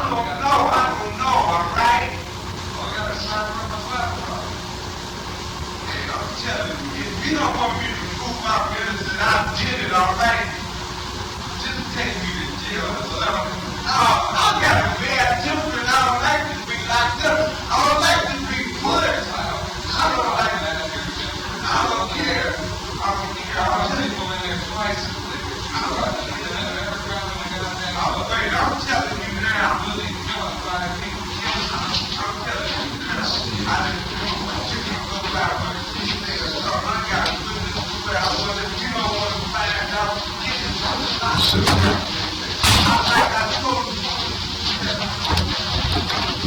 don't know, all right? Oh, I got a sign from my laptop. Hey, I'm telling you, if you don't want me to prove my business that I did it, all right? Just take me to jail. I got a bad temper and I don't like to be locked up. I don't like to be pushed. I don't like that. I don't care. I don't care. I'll tell you in there twice. I'm telling you now. I'm telling you now. I didn't go back on the street there. So I got to put this where I was. If you don't want to find out, get it from the top.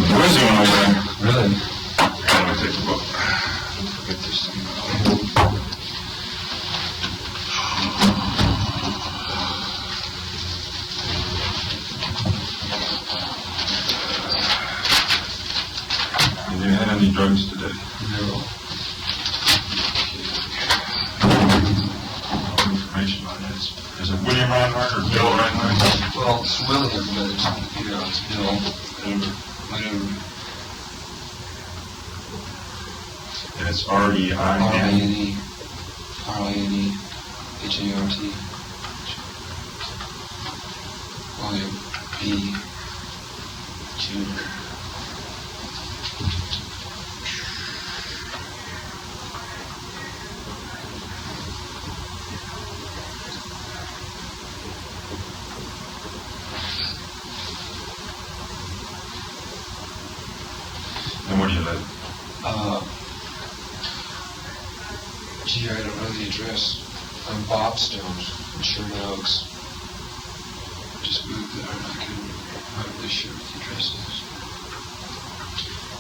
What is going on there? Really? I'm going to take a look. Get this thing out. Have you had any drugs today? No. Information on this. Is it William Rinehart or Bill Rinehart? Well, it's William, but it's Bill. Whatever. And it's R-E-I-N. R-I-N-E. R-I-N-E. H-A-R-T. William B. Jr. And where do you live? Gee, I don't know the address. I'm Bobstone in Sherman Oaks. Just moved there and I couldn't, I'm not really sure what the address is.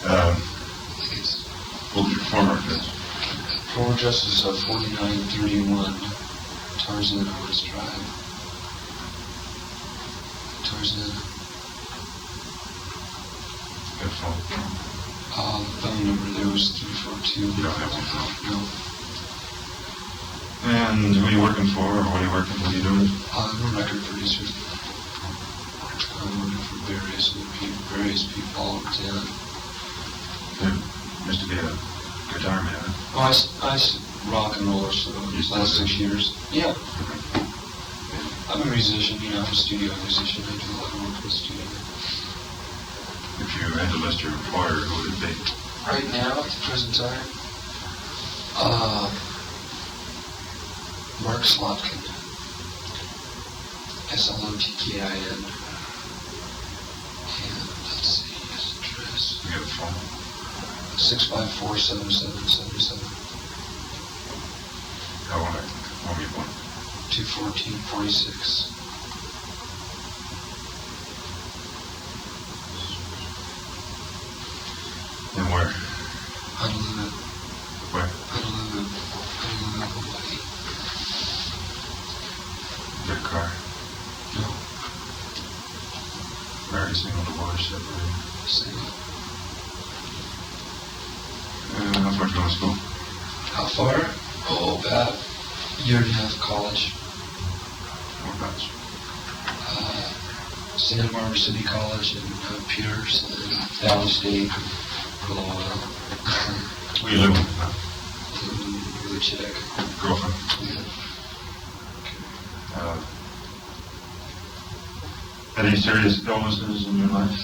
I think it's... What was your former address? Former address is 4931 Tarzan Woods Drive. Tarzan. Good phone. The phone number there was 342. You don't have the phone? No. And who are you working for, or what are you working, what are you doing? I'm a record producer. I'm working for various people all over town. You used to be a guitar man. Oh, I rock and roller for the last 6 years. Yeah. I'm a musician, I'm a studio musician. I do a lot of work in the studio. If you had to list your employer, who would it be? Right now, at the present time, Mark Slotkin. Slotkin. And let's see his address. You got a phone? 654-7777. I want me one. 214-46. And where? Honolulu. Where? Honolulu, Hawaii. Your car? No, Married, single, divorced, separated. single. How far do you go to school? How far? Oh, about a year and a half college. Whereabouts? Santa Barbara City College and Pierce and Valley State for a little while. Where you living now? Really check. Girlfriend? Yeah. Any serious illnesses in your life?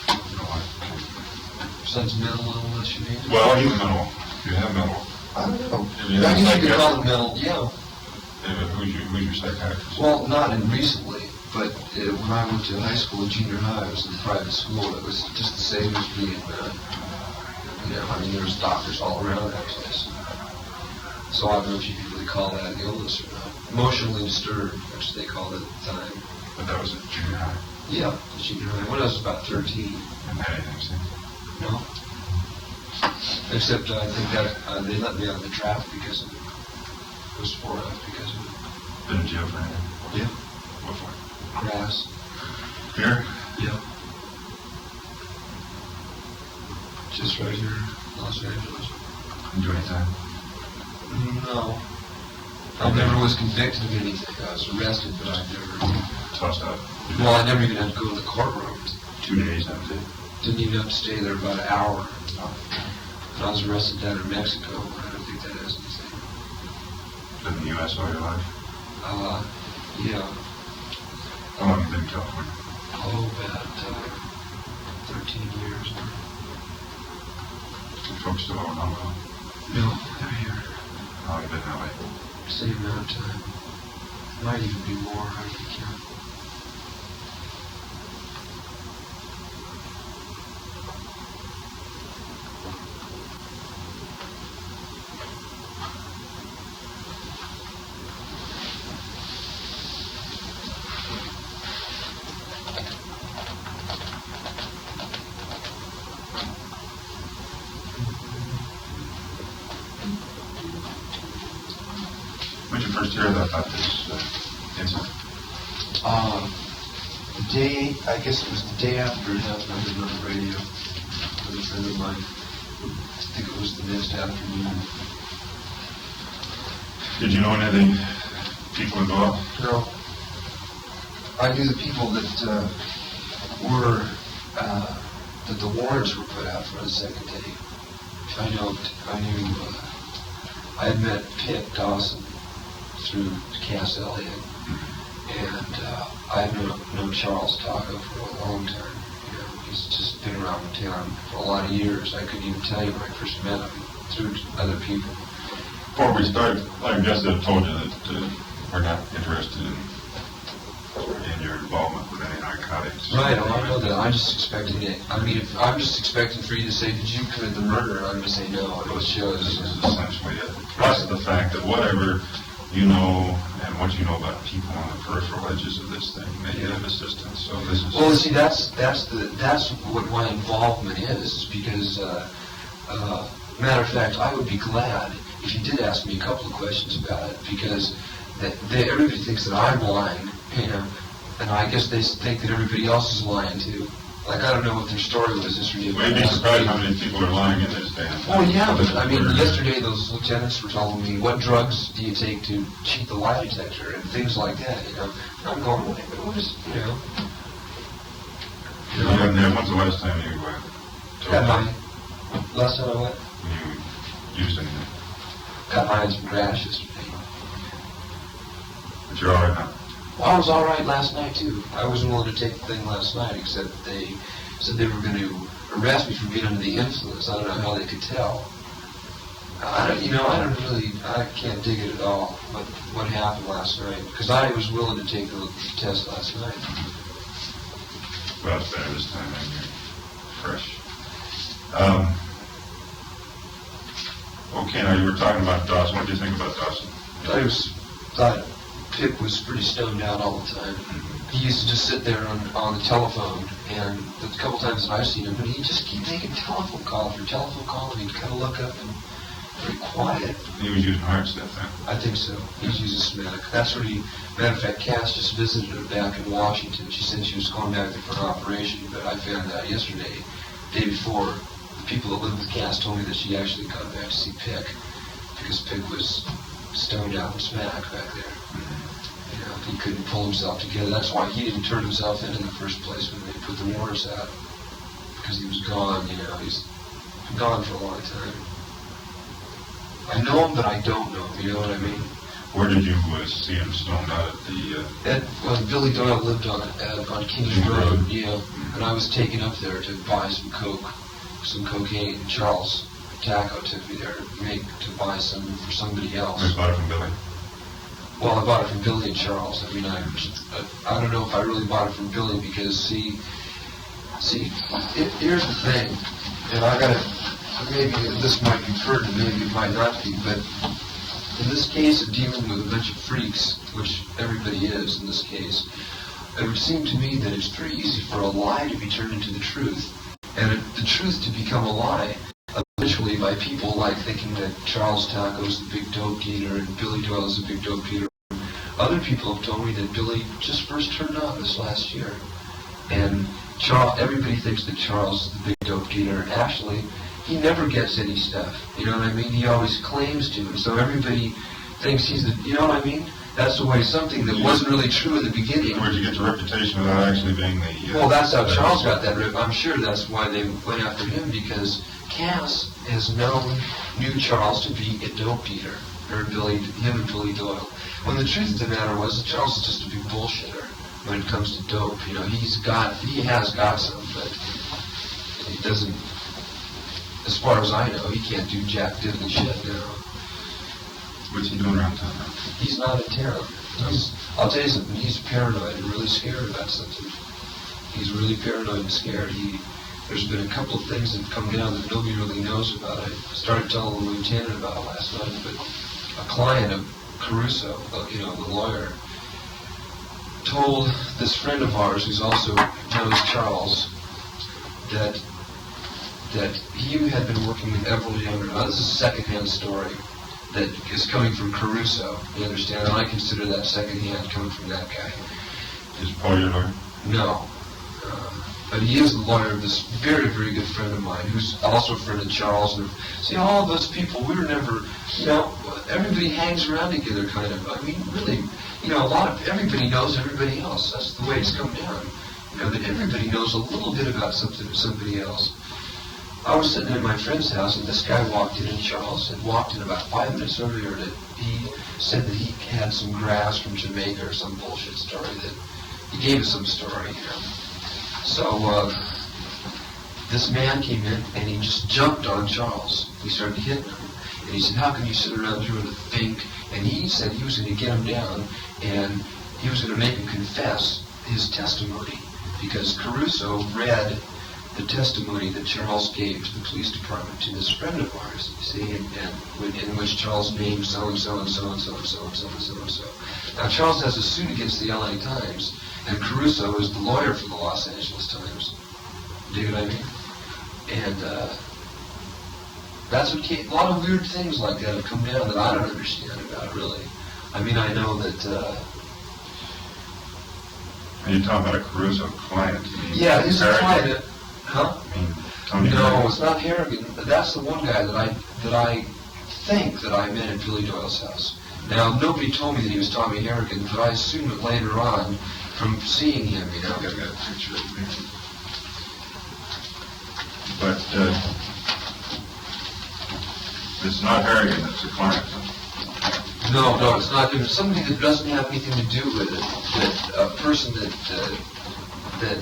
No. Besides mental illness, you mean? Well, you mental. You have mental. I don't know. You I have guess you could call it psychiatrist? mental, yeah. Who's your psychiatrist? Well, not in recently, but when I went to high school, junior high, I was in private school. It was just the same as being, there was doctors all around that place. So I don't know if you could really call that an illness or not. Emotionally disturbed, which they called it at the time. But that was at junior high. Yeah, junior high. When I was about 13. And had anything since? No. Except I think that they let me out of the draft because of it. It was for us because of it. Been in jail for anything? Yeah. What for? Grass. Here? Yeah. Just right here in Los Angeles. Enjoy any time? No. I never was convicted of anything. I was arrested, but I never... Tossed out? Well, I never even had to go to the courtroom to 2 days, that was it. Didn't even have to stay there about an hour. And I was arrested down in Mexico. I don't think that has anything. Lived in the U.S. all your life? Yeah. How long have you been in California? Oh, about 13 years. You folks still over in Hong Kong? No, they're here. How long have you been that way? Same amount of time. Might even be more, I don't count. When did you first hear about this incident? The day, I guess it was the day after it happened, I heard on the radio with a friend of mine. I think it was the next afternoon. Did you know any of the people involved? No. I knew the people that were, that the warrants were put out for the second day. I knew, I had met Pitt Dawson through Cass Elliott, and I had known Charles Taco for a long time. You know, he's just been around the town for a lot of years. I couldn't even tell you when I first met him through other people. Before we start, I guess I told you that we're not interested in your involvement with any narcotics. Right, I know that. I'm just expecting it. I mean, if I'm just expecting for you to say, did you commit the murder? I'm going to say no. It shows. This is essentially it. Plus the fact that whatever you know and what you know about people on the peripheral edges of this thing may give assistance. So this is. Well, see, that's what my involvement is because, matter of fact, I would be glad if you did ask me a couple of questions about it because everybody thinks that I'm lying, you know, and I guess they think that everybody else is lying too. Like, I don't know what their story was yesterday. Well, you'd be surprised how many people are lying in this damn thing. Well, yeah, but I mean, yesterday those lieutenants were telling me, what drugs do you take to cheat the lie detector and things like that, you know. I'm going, what is, you know. When's the last time you Got high. Last time I went? you used anything? Got high on some grass yesterday. But you're all right now? Well, I was all right last night, too. I wasn't willing to take the thing last night, except they said they were going to arrest me for being under the influence. I don't know how they could tell. I can't dig it at all, what happened last night, because I was willing to take the test last night. Well, it's better this time, and you're fresh. Okay, now you were talking about Dawson. What did you think about Dawson? I thought Pip was pretty stoned out all the time. He used to just sit there on the telephone, and the couple times that I've seen him, but he'd just keep making telephone calls, and he'd kind of look up and very quiet. He was using hard stuff then? I think so. He was using smack. That's what matter of fact, Cass just visited her back in Washington. She said she was going back there for an operation, but I found out yesterday, the day before, the people that lived with Cass told me that she actually got back to see Pick, because Pick was stoned out and smack back there. You know, he couldn't pull himself together. That's why he didn't turn himself in the first place when they put the warrants out, because he was gone, you know. He's been gone for a long time. I know him, but I don't know him, you know what I mean? Where did you see him stoned out at the... Billy Doyle lived on Kings King Road, Road. yeah, and I was taken up there to buy some cocaine. Charles Taco took me there to buy some for somebody else. You bought it from Billy? Well, I bought it from Billy and Charles. I mean, I don't know if I really bought it from Billy because, see, here's the thing, and maybe this might be pertinent, maybe it might not be, but in this case of dealing with a bunch of freaks, which everybody is in this case, it would seem to me that it's very easy for a lie to be turned into the truth, and the truth to become a lie, eventually by people like thinking that Charles Taco's the big dope dealer and Billy Doyle's the big dope dealer. Other people have told me that Billy just first turned on this last year, and everybody thinks that Charles is the big dope dealer. Actually, he never gets any stuff, you know what I mean? He always claims to, and so everybody thinks he's the, you know what I mean? That's the way something that wasn't really true in the beginning. Where'd you get the reputation without actually being the... Well, that's how Charles got that rip. I'm sure that's why they went after him, because Cass has knew Charles to be a dope dealer, or him and Billy Doyle. When the truth of the matter was that Charles is just a big bullshitter when it comes to dope. You know, he has got some, but he doesn't, as far as I know, he can't do jack diddly shit now. What's he doing around town now? He's not in town. I'll tell you something, he's paranoid and really scared about something. He's really paranoid and scared. There's been a couple of things that have come down that nobody really knows about. I started telling the lieutenant about it last night, but a client of Caruso, the lawyer, told this friend of ours, who's also knows Charles, that he had been working with Everett Younger. Now, this is a secondhand story that is coming from Caruso, you understand? And I consider that secondhand coming from that guy. Is Paul your lawyer? No. But he is the lawyer of this very, very good friend of mine, who's also a friend of Charles. And see, all of those people, we were never, everybody hangs around together, kind of. I mean, really, everybody knows everybody else. That's the way it's come down. That everybody knows a little bit about somebody else. I was sitting at my friend's house, and this guy walked in, and Charles had walked in about 5 minutes earlier. That he said that he had some grass from Jamaica or some bullshit story. That he gave us some story, So this man came in, and he just jumped on Charles. He started hitting him, and he said, "How can you sit around here and think?" And he said he was going to get him down, and he was going to make him confess his testimony, because Caruso read the testimony that Charles gave to the police department to this friend of ours, you see, in which Charles named so-and-so and so-and-so and so-and-so and so-and-so. Now, Charles has a suit against the LA Times, and Caruso is the lawyer for the Los Angeles Times. Do you know what I mean? And that's what a lot of weird things like that have come down that I don't understand about, really. I mean, I know that... Are you talking about a Caruso client? Yeah, he's a client. Huh? Tony No, Harrigan? it's not Harrigan. That's the one guy that I think that I met at Billy Doyle's house. Now, nobody told me that he was Tommy Harrigan, but I assumed it later on from seeing him, I've got a picture of him. But it's not Harrigan, it's a client. No, it's not. It's something that doesn't have anything to do with it. That a person that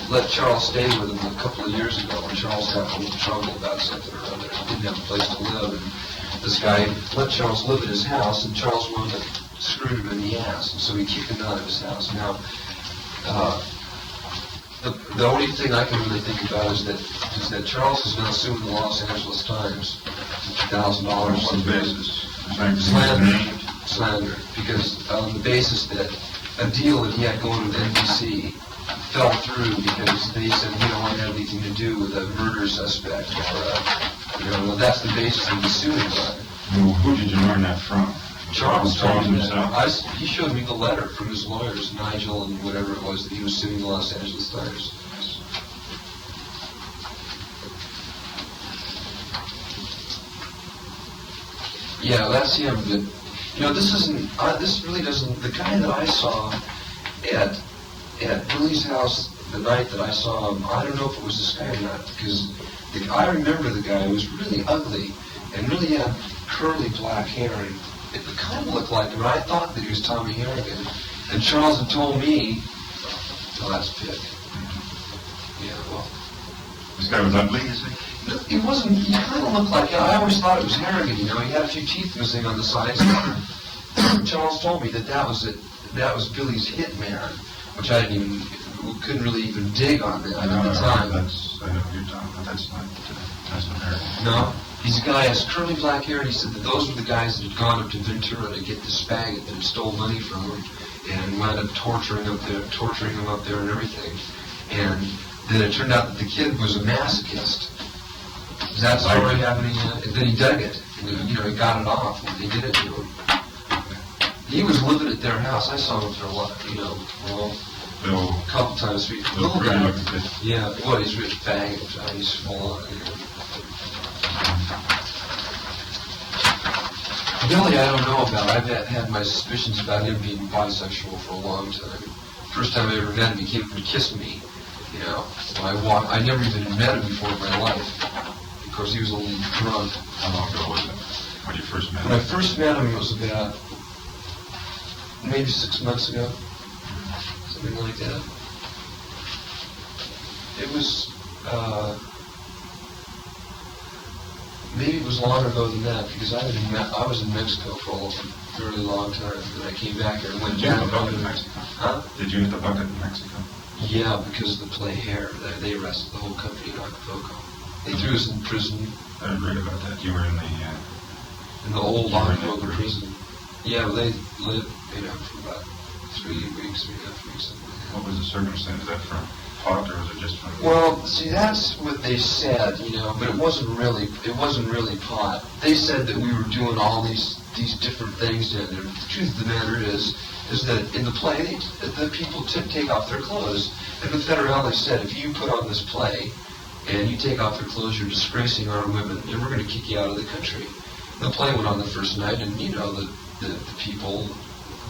let Charles stay with him a couple of years ago when Charles got a little trouble about something or other, didn't have a place to live, and this guy let Charles live at his house, and Charles wanted to screw him in the ass, and so he kicked him out of his house. Now, the only thing I can really think about is that Charles is now suing the Los Angeles Times $1,000 On what basis? Slander, because on the basis that a deal that he had going with NBC fell through because they said we don't want to have anything to do with a murder suspect, or that's the basis of the suing on. Well, who did you learn that from? Charles himself? He showed me the letter from his lawyers, Nigel and whatever it was, that he was suing the Los Angeles Times. Yeah, that's him. But this isn't. This really doesn't. The guy that I saw at Billy's house the night that I saw him, I don't know if it was this guy or not, because I remember the guy was really ugly and really had curly black hair, and it kind of looked like him. I thought that he was Tommy Harrigan, and Charles had told me, "Oh, that's Pitt." Yeah, well, This guy was ugly, you say? he wasn't. He kind of looked like. I always thought it was Harrigan. He had a few teeth missing on the sides. Charles told me that was it. That was Billy's hitman, which I couldn't really even dig on that at the time. I know what you're talking about. That's not Harrigan. No, he's a guy who has curly black hair, and he said that those were the guys that had gone up to Ventura to get this faggot that had stole money from him and wound up torturing him up there and everything. And then it turned out that the kid was a masochist. Is that story happening? And then he dug it. And he got it off when they did it to him. He was living at their house. I saw him for a while, a couple times. Little guy. Yeah, boy, he's rich faggot. He's full on. Billy, I don't know about. I've had my suspicions about him being bisexual for a long time. First time I ever met him, he came to kiss me. You know, I never even met him before in my life because he was a little drunk. How long ago was it when you first met him? When I first met him, it was about maybe 6 months ago, something like that. It was, maybe it was longer ago than that because I was in Mexico for a very long time, and I came back here and went Did you hit back. the bucket in Mexico? Huh? Did you hit the bucket in Mexico? Yeah, because of the play Hair. They arrested the whole company in Acapulco. They threw us in prison, I read about that. You were in in the old You were in Acapulco that prison. Yeah, well, they lived, for about 3 weeks, 3.5 weeks, something like that. what was the circumstance? Is that from pot or was it just from? Well, see, that's what they said, but it wasn't really pot. They said that we were doing all these different things down there. The truth of the matter is that in the play, the people take off their clothes. And the federale said, if you put on this play and you take off your clothes, you're disgracing our women, and we're going to kick you out of the country. The play went on the first night, and the people,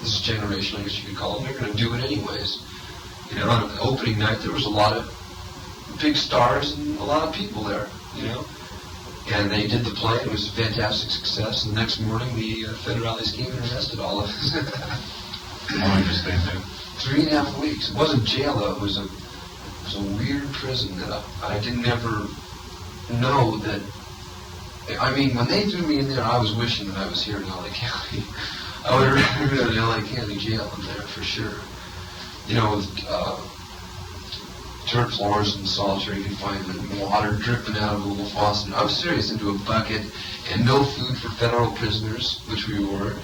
this generation, I guess you could call them, they're going to do it anyways. On the opening night, there was a lot of big stars and a lot of people there, And they did the play. It was a fantastic success. And the next morning, the federales came and arrested all of us. How long did you stay there? 3.5 weeks. It wasn't jail, though. It was a weird prison that I didn't ever know that. I mean, when they threw me in there, I was wishing that I was here in LA County. I would have been in LA County jail in there for sure. With dirt floors and solitary confinement and water dripping out of a little faucet. I'm serious, into a bucket, and no food for federal prisoners, which we were,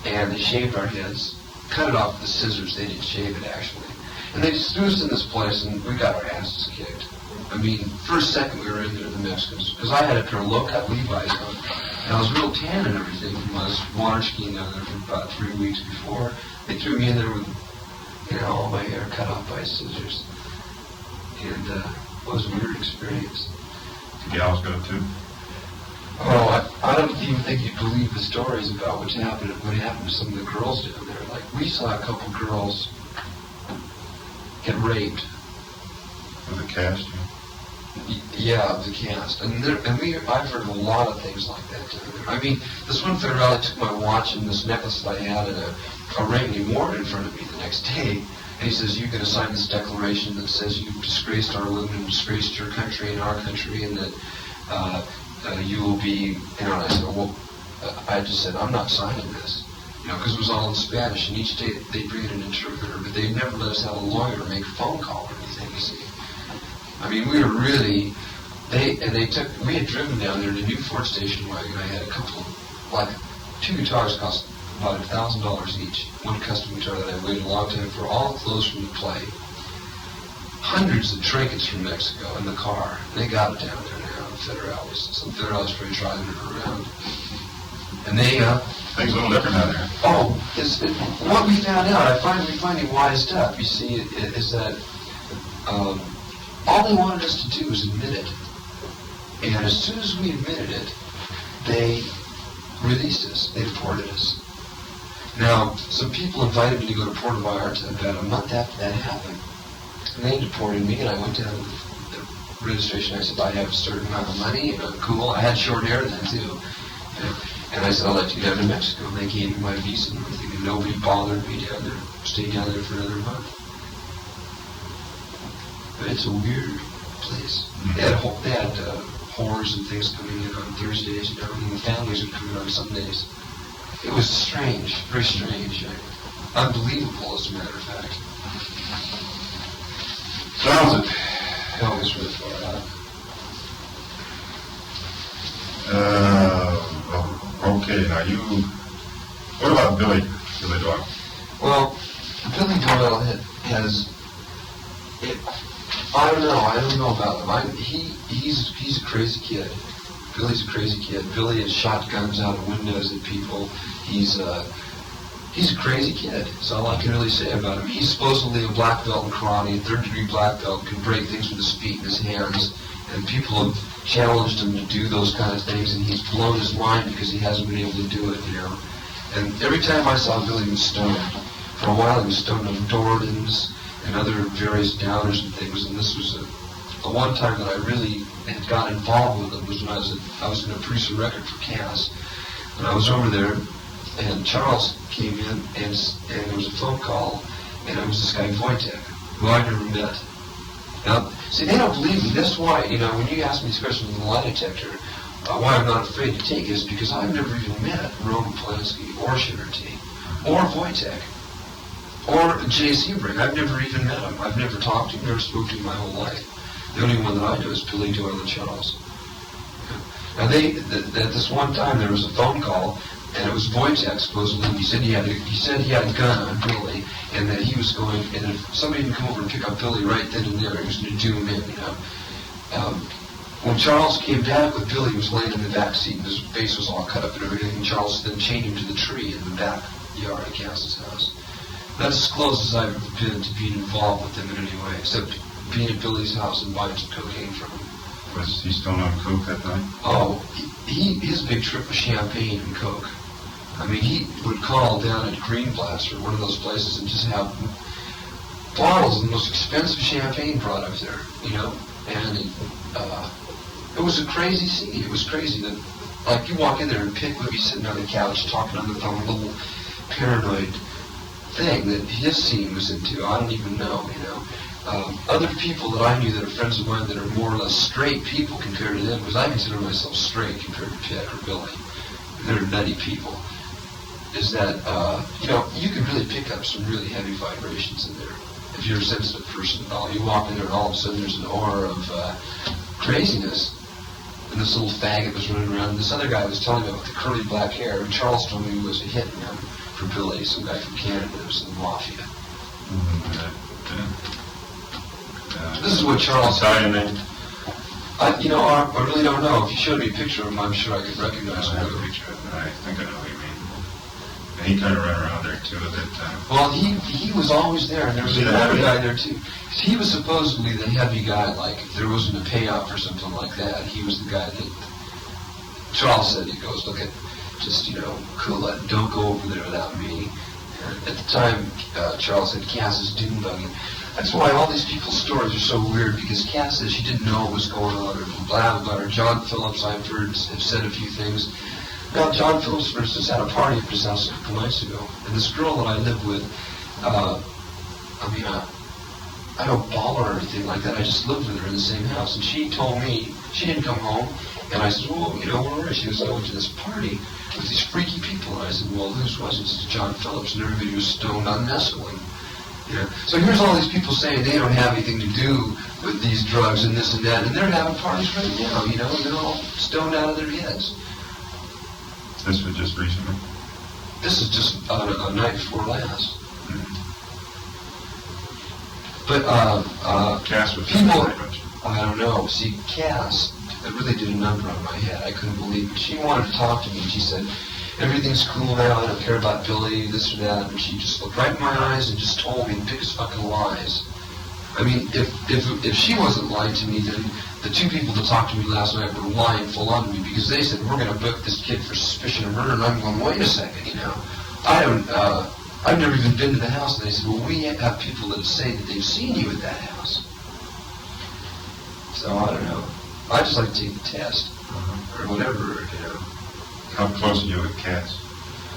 and they shaved our heads, cut it off with the scissors. They didn't shave it, actually. And they just threw us in this place, and we got our asses kicked. I mean, first second we were in there, the Mexicans, because I had a pair of low-cut Levi's on, and I was real tan and everything from I was water skiing down there for about 3 weeks before. They threw me in there with, all my hair cut off by scissors. And it was a weird experience. The gals go too? Oh, I don't even think you'd believe the stories about what happened to some of the girls down there. Like, we saw a couple girls get raped. With the cast? Yeah, the cast. I've heard a lot of things like that down there. I mean, this one federale took my watch and this necklace that I had and a ring, and he wore it in front of me the next day. And he says, you're going to sign this declaration that says you've disgraced our women and disgraced your country and our country, and that you will be, and I said, well, I just said, I'm not signing this, because it was all in Spanish, and each day they bring in an interpreter, but they never let us have a lawyer or make a phone call or anything, you see. I mean, we were really, we had driven down there in a new Ford station wagon. I had a couple, 2 guitars cost about $1,000 each. One custom guitar that I waited a long time for, all the clothes from the play. Hundreds of trinkets from Mexico in the car. They got it down there now, the federales. Some federales probably driving it around. And they, Things a little different out there. oh, what we found out, I finally wised up, you see, is that all they wanted us to do was admit it. And as soon as we admitted it, they released us. They deported us. Now, some people invited me to go to Puerto Vallarta about a month after that happened. And they deported me, and I went down to the registration. I said, I have a certain amount of money, and I'm cool. I had short hair then, too. And I said, I'd like to go down to Mexico. And they gave me my visa and everything, and nobody bothered me down there. Stayed down there for another month. But it's a weird place. They had whores and things coming in on Thursdays, and the families would come in on Sundays. It was strange, very strange. Unbelievable, as a matter of fact. So how's it? No, it was really far out. Okay, now what about Billy Doyle? Well, Billy Doyle has, I don't know about him. He's a crazy kid. Billy's a crazy kid. Billy has shot guns out of windows at people. He's a crazy kid. That's all I can really say about him. He's supposedly a black belt in karate, a third-degree black belt, can break things with his feet and his hands, And people have challenged him to do those kind of things, and he's blown his mind because he hasn't been able to do it, you know. And every time I saw Billy, he was stoned. For a while, he was stoned on Dortons and other various downers and things. And this was the one time that I really had got involved with him was when I was going to produce a record for Cass. And I was over there, and Charles came in, and there was a phone call, and it was this guy Wojtek, who I never met. Now, see, they don't believe me. That's why, you know, when you ask me these questions on the lie detector, why I'm not afraid to take it is because I've never even met Roman Polanski or Sugar T or Wojtek or Jay Sebring. I've never even met him. I've never talked to him, never spoken to him my whole life. The only one that I know is Billy Doyle and Charles. Now, at this one time, there was a phone call, and it was Wojtek, supposedly. He said he had a gun on Billy, and that he was going, and if somebody didn't come over and pick up Billy right then and there, he was going to do him in, you know. When Charles came back with Billy, he was laying in the back seat, and his face was all cut up and everything, and Charles then chained him to the tree in the backyard of Cass's house. That's as close as I've been to being involved with him in any way, except being at Billy's house and buying some cocaine from him. Was he still on coke that night? Oh, his big trip was champagne and coke. I mean, he would call down at Green Blast or one of those places and just have bottles of the most expensive champagne products there, you know? And it was a crazy scene. It was crazy that, like, you walk in there and Pitt would be sitting on the couch talking on the phone, a little paranoid thing that his scene was into. I don't even know, you know. Other people that I knew that are friends of mine that are more or less straight people compared to them, because I consider myself straight compared to Pitt or Billy. They're nutty people. Is that, you know, you can really pick up some really heavy vibrations in there. If you're a sensitive person at all, you walk in there and all of a sudden there's an aura of craziness. And this little faggot was running around. And this other guy was telling me about the curly black hair. And Charles told me he was a hitman for Billy, some guy from Canada that was in the mafia. This is what Charles said. You know, I really don't know. If you showed me a picture of him, I'm sure I could recognize him. I have a picture of him. I think I know what you mean. And he kind of ran around there too at that time. Well, he was always there, and there was another guy there too. He was supposedly the heavy guy. Like if there wasn't a payoff or something like that, he was the guy that Charles said. He goes, look at, just you know, cool it. Don't go over there without me. And at the time, Charles had Cass's dune buggy. That's why all these people's stories are so weird, because Cass said she didn't know what was going on, or blah, blah, or John Phillips, I've heard, have said a few things. Now, John Phillips, for instance, had a party at his house a couple nights ago, and this girl that I live with, I don't ball her or anything like that, I just lived with her in the same house, and she told me, she didn't come home, and I said, well, you know, where is she? She goes, I went to this party with these freaky people, and I said, well, whose was it? It's John Phillips, and everybody was stoned on mescaline. Yeah. So here's all these people saying they don't have anything to do with these drugs and this and that, and they're having parties right now, you know, and they're all stoned out of their heads. This was just recently? This is just a night before last. Mm-hmm. But Cass was people, I don't know. See, Cass, it really did a number on my head. I couldn't believe it. She wanted to talk to me, and she said, everything's cool now, I don't care about Billy, this or that, and she just looked right in my eyes and just told me the biggest fucking lies. I mean, if she wasn't lying to me, then the two people that talked to me last night were lying full on me, because they said, we're going to book this kid for suspicion of murder, and I'm going, wait a second, you know. I've never even been to the house, and they said, well, we have people that say that they've seen you at that house. So, I don't know. I just like to take the test, or whatever, you know. How close are you with Cass?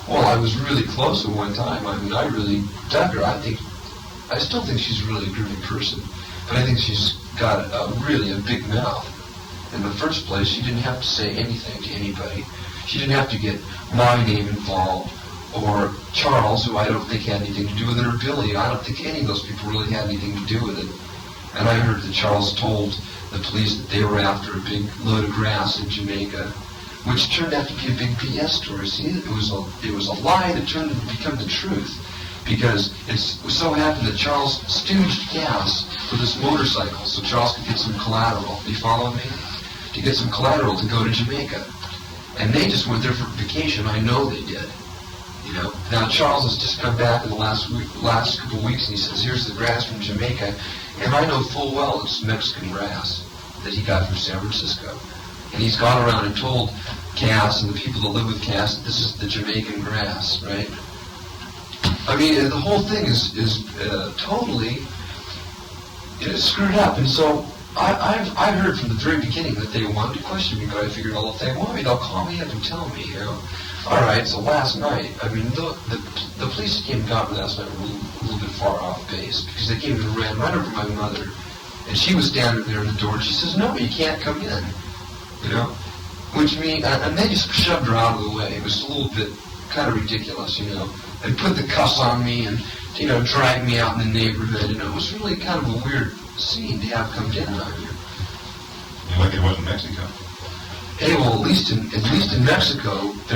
Well, I was really close at one time. I mean, I really dug her. I still think she's a really groovy person, but I think she's got really a big mouth. In the first place, she didn't have to say anything to anybody. She didn't have to get my name involved, or Charles, who I don't think had anything to do with it, or Billy. I don't think any of those people really had anything to do with it. And I heard that Charles told the police that they were after a big load of grass in Jamaica, which turned out to be a big BS story. See, it was a lie that turned out to become the truth, because it so happened that Charles stooged Cass for this motorcycle so Charles could get some collateral. Do you follow me? To get some collateral to go to Jamaica. And they just went there for vacation. I know they did. You know. Now Charles has just come back in the last couple of weeks, and he says, here's the grass from Jamaica, and I know full well it's Mexican grass. that he got from San Francisco. And he's gone around and told Cass and the people that live with Cass that this is the Jamaican grass, right? I mean, the whole thing is totally screwed up. And so I've heard from the very beginning that they wanted to question me, but I figured, well, if they want me, they'll call me up and tell me, you know. All right, so last night, I mean, the police that came and got me last night were a little bit far off base, because they came and ran right over my mother. And she was standing there in the door, and she says, no, you can't come in, you know. Which means, and they just shoved her out of the way. It was a little bit kind of ridiculous, you know. They put the cuffs on me and, you know, dragged me out in the neighborhood, and it was really kind of a weird scene to have come down on you. You're lucky it wasn't Mexico. Hey, well, at least in Mexico, they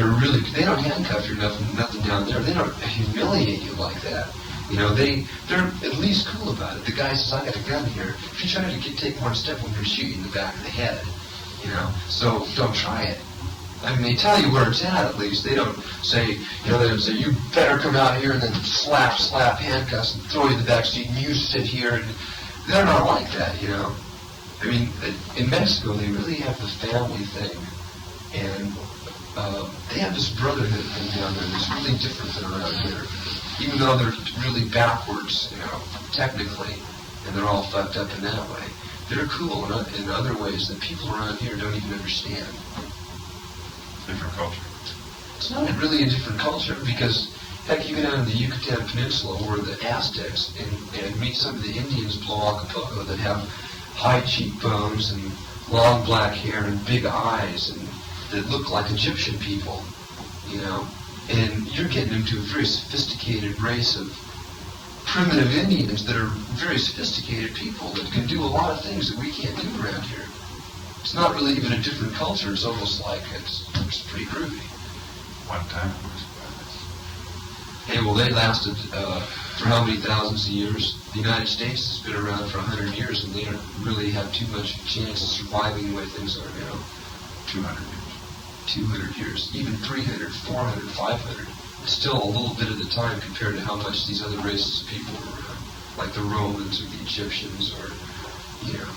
don't handcuff you or nothing down there. They don't humiliate you like that. You know, they're at least cool about it. The guy says, I got a gun here. If you try to take one step, I'm going to shoot you in the back of the head. You know, so don't try it. I mean, they tell you where it's at least. They don't say, you know, they don't say, you better come out here and then slap handcuffs and throw you in the back seat and you sit here. And they're not like that, you know. I mean, in Mexico, they really have the family thing. And they have this brotherhood thing down there that's really different than around here. Even though they're really backwards, you know, technically, and they're all fucked up in that way. They're cool in other ways that people around here don't even understand. Different culture. It's not really a different culture because, heck, you go down to the Yucatan Peninsula where the Aztecs and meet some of the Indians below Acapulco that have high cheekbones and long black hair and big eyes and that look like Egyptian people, you know. And you're getting into a very sophisticated race of primitive Indians that are very sophisticated people that can do a lot of things that we can't do around here. It's not really even a different culture. It's almost like it's pretty groovy. One time. Hey, well, they lasted for how many thousands of years? The United States has been around for 100 years, and they don't really have too much chance of surviving the way things are now. 200 years. 200 years, even 300, 400, 500. It's still a little bit of the time compared to how much these other races of people were around, like the Romans or the Egyptians or, you know.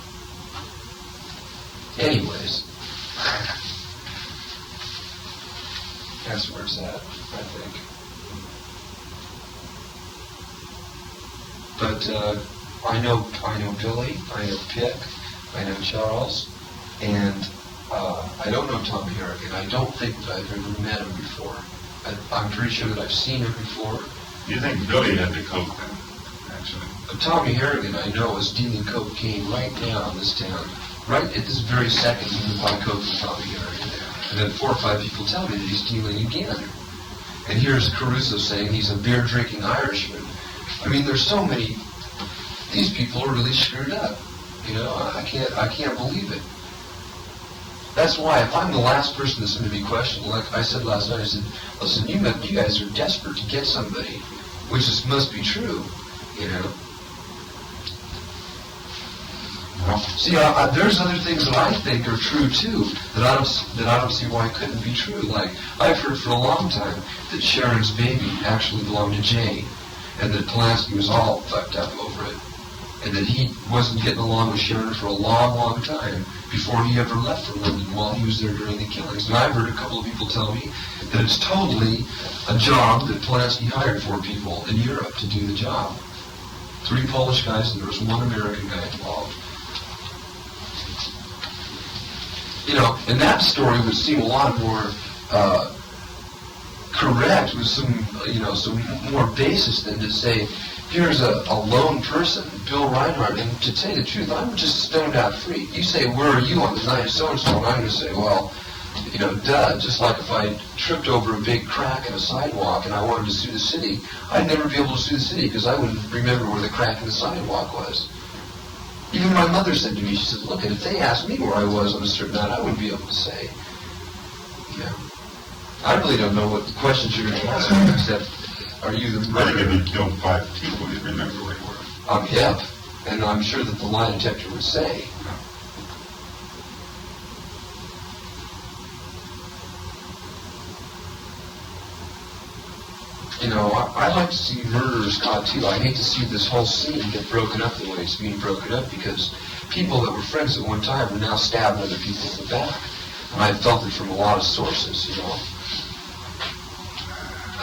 Anyways, that's where it's at, I think. But I know Billy, I know Pick, I know Charles, and I don't know Tommy Harrigan. I don't think that I've ever met him before. I'm pretty sure that I've seen him before. You think Billy had the coke then, actually? Tommy Harrigan, I know, is dealing cocaine right now in this town. Right at this very second, you can buy coke from Tommy Harrigan. And then 4 or 5 people tell me that he's dealing again. And here's Caruso saying he's a beer-drinking Irishman. I mean, there's so many. These people are really screwed up. You know, I can't believe it. That's why if I'm the last person that's going to be questioned, like I said last night, I said, listen, you guys are desperate to get somebody, which must be true, you know. Well, See, there's other things that I think are true too that I don't see why couldn't be true. Like I've heard for a long time that Sharon's baby actually belonged to Jay, and that Polanski was all fucked up over it, and that he wasn't getting along with Sharon for a long, long time before he ever left for London while he was there during the killings. And I've heard a couple of people tell me that it's totally a job that Polanski hired 4 people in Europe to do the job. 3 Polish guys, and there was 1 American guy involved. You know, and that story would seem a lot more correct with some more basis than to say, here's a lone person, Bill Rinehart, and to tell you the truth, I'm just a stoned out freak. You say, where are you on the night of so-and-so, and I'm going to say, well, you know, duh, just like if I tripped over a big crack in a sidewalk and I wanted to sue the city, I'd never be able to sue the city because I wouldn't remember where the crack in the sidewalk was. Even my mother said to me, she said, look, if they asked me where I was on a certain night, I wouldn't be able to say. You know, I really don't know what the questions you're going to ask me, except, are you the I think if you killed 5 people, you'd remember where you were. I'm hip, and I'm sure that the lie detector would say. You know, I like to see murderers caught too. I hate to see this whole scene get broken up the way it's being broken up because people that were friends at one time are now stabbing other people in the back. And I've felt it from a lot of sources, you know.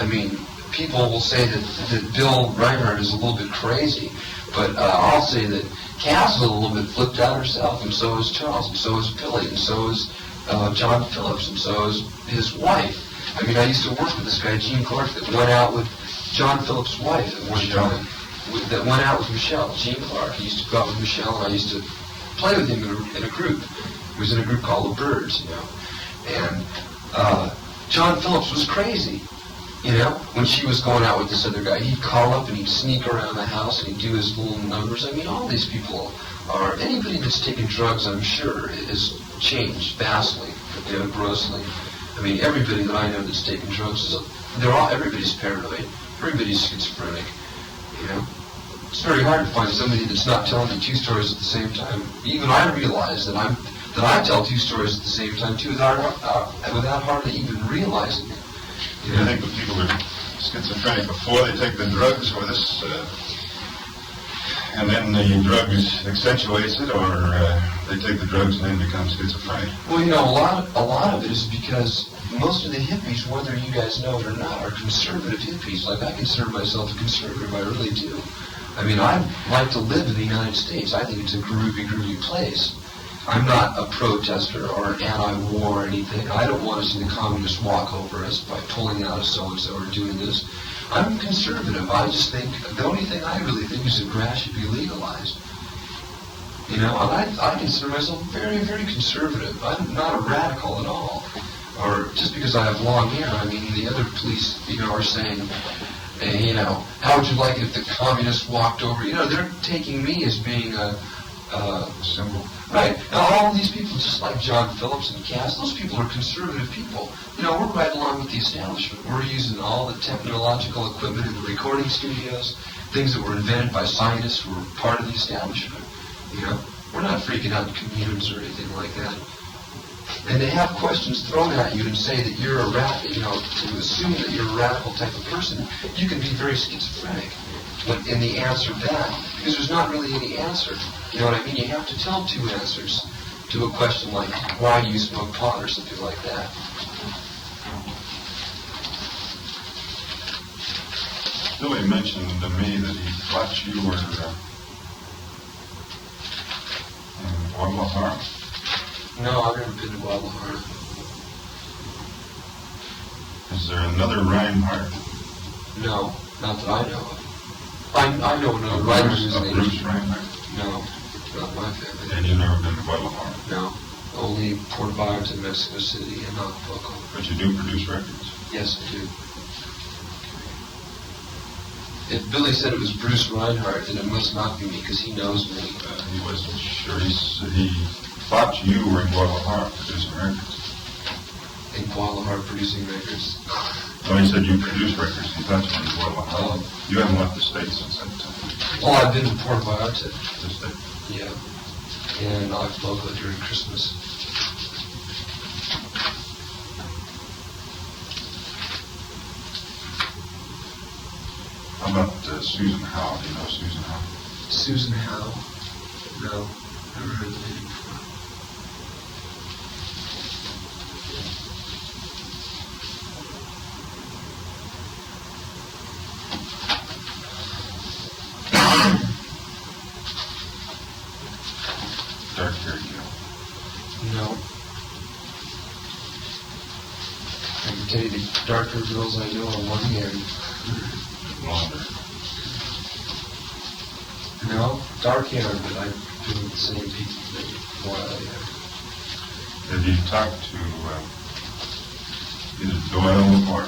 I mean, people will say that Bill Rinehart is a little bit crazy, but I'll say that Cass is a little bit flipped out herself, and so is Charles, and so is Billy, and so is John Phillips, and so is his wife. I mean, I used to work with this guy, Gene Clark, that went out with John Phillips' wife at one time, that went out with Michelle, Gene Clark. He used to go out with Michelle, and I used to play with him in a group. He was in a group called the Birds, you know. And John Phillips was crazy. You know, when she was going out with this other guy, he'd call up and he'd sneak around the house and he'd do his little numbers. I mean, all these people are, anybody that's taken drugs, I'm sure, has changed vastly, you know, grossly. I mean, everybody that I know that's taken drugs, everybody's paranoid, everybody's schizophrenic, you know. It's very hard to find somebody that's not telling you two stories at the same time. Even I realize that I tell two stories at the same time, too, without hardly even realizing it. Do you think the people are schizophrenic before they take the drugs, or this, and then the drugs accentuates it, or they take the drugs and then become schizophrenic? Well, you know, a lot of it is because most of the hippies, whether you guys know it or not, are conservative hippies. Like, I consider myself a conservative, I really do. I mean, I like to live in the United States. I think it's a groovy place. I'm not a protester or an anti-war or anything. I don't want to see the communists walk over us by pulling out a so-and-so or doing this. I'm conservative. I just think, the only thing I really think is that grass should be legalized. You know, and I consider myself very, very conservative. I'm not a radical at all. Or just because I have long hair, I mean, the other police, you know, are saying, hey, you know, how would you like it if the communists walked over? You know, they're taking me as being a symbol. Right. Now, all these people, just like John Phillips and Cass, those people are conservative people. You know, we're right along with the establishment. We're using all the technological equipment in the recording studios, things that were invented by scientists who were part of the establishment. You know, we're not freaking out in communes or anything like that. And they have questions thrown at you and say that you're a radical, you know, to assume that you're a radical type of person, you can be very schizophrenic. But in the answer back, because there's not really any answer. You know what I mean? You have to tell two answers to a question like, why do you smoke pot, or something like that. Billy mentioned to me that he thought you were in Guadalajara. No, I've never been to Guadalajara. Is there another Rinehart? No, not that I know of. I know another writer whose name Bruce is... Rinehart? No, not my family. And you've never been to Guadalajara? No, only Puerto Vallarta in Mexico City and Acapulco. But you do produce records? Yes, I do. If Billy said it was Bruce Rinehart, then it must not be me, because he knows me. He wasn't sure. He thought you were in Guadalajara producing records. In Guadalajara producing records. Well, he said you produce records. He thought you were in Guadalajara. You haven't left the state since that time. Oh, I've been to Puerto Vallarta. The state? Yeah. And Acapulco during Christmas. How about Susan Howe? Do you know Susan Howe? Susan Howe? No, never heard the name before. Dark-haired girl. No. I can tell you the darker girls I know are one-haired. Blonder. No, dark-haired, but I've been with the same people for a while, yeah. Have you talked to either Doyle or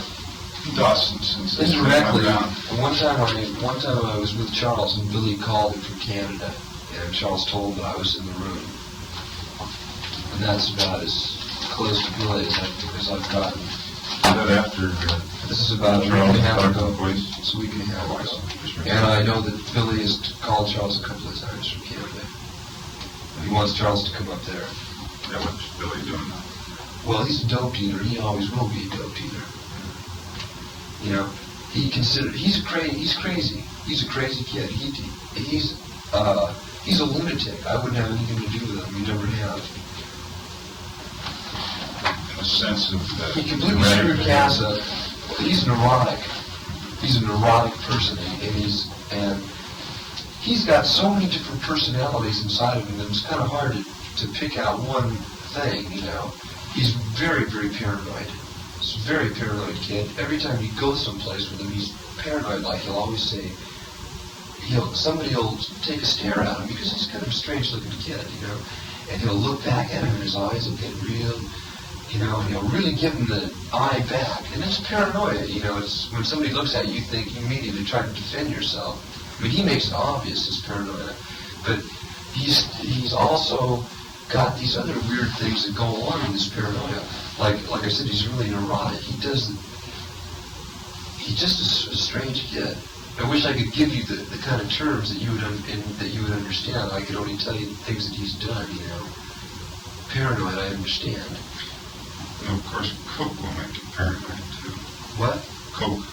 Dawson since this Indirectly, went down? one time I was with Charles and Billy called him from Canada, and Charles told him that I was in the room. And that's about as close to Billy as I've gotten. Is that after This is about a week and a half ago. It's a week and a half ago. And I know that Billy has called Charles a couple of times from Canada. He wants Charles to come up there. Yeah, what's Billy doing now? Well, he's a dope dealer. He always will be a dope dealer. You know, he's crazy. He's a crazy kid. He's a lunatic. I wouldn't have anything to do with him. You never have. A sense of He completely screwed Cass up. He's neurotic. He's a neurotic person, and he's got so many different personalities inside of him that it's kind of hard to pick out one thing, you know. He's very, very paranoid. He's a very paranoid kid. Every time you go someplace with him, he's paranoid. Like, he'll always say, somebody will take a stare at him because he's kind of a strange-looking kid, you know. And he'll look back at him, and his eyes will get real, you know, and he'll really give him the eye back. And it's paranoia, you know. It's when somebody looks at you, you think you immediately try to defend yourself. I mean, he makes it obvious, his paranoia. But he's also got these other weird things that go along with his paranoia. Like I said, he's really neurotic. He's just a strange kid. I wish I could give you the kind of terms that you would understand. I could only tell you the things that he's done, you know. Paranoid, I understand. And of course, Coke will make you paranoid too. What? Coke.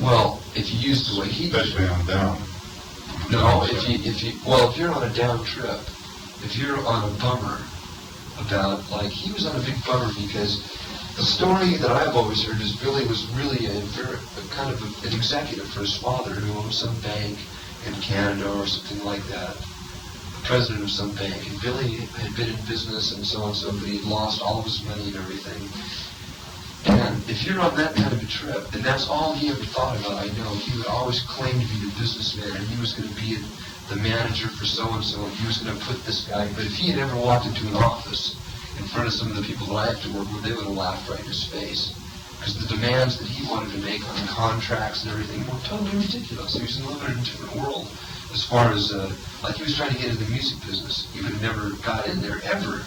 Well, if you use the way he did. Especially on down. No, if you're on a down trip, if you're on a bummer about, like, he was on a big bummer because the story that I've always heard is Billy was really a kind of an executive for his father who owned some bank in Canada or something like that, the president of some bank. And Billy had been in business and so on, but he'd lost all of his money and everything. And if you're on that kind of a trip, and that's all he ever thought about, I know, he would always claim to be the businessman, and he was going to be the manager for so-and-so, and he was going to put this guy. But if he had ever walked into an office in front of some of the people that I have to work with, they would have laughed right in his face. Because the demands that he wanted to make on contracts and everything were totally ridiculous. He was living in a different world as far as, like he was trying to get into the music business. He would have never got in there, ever.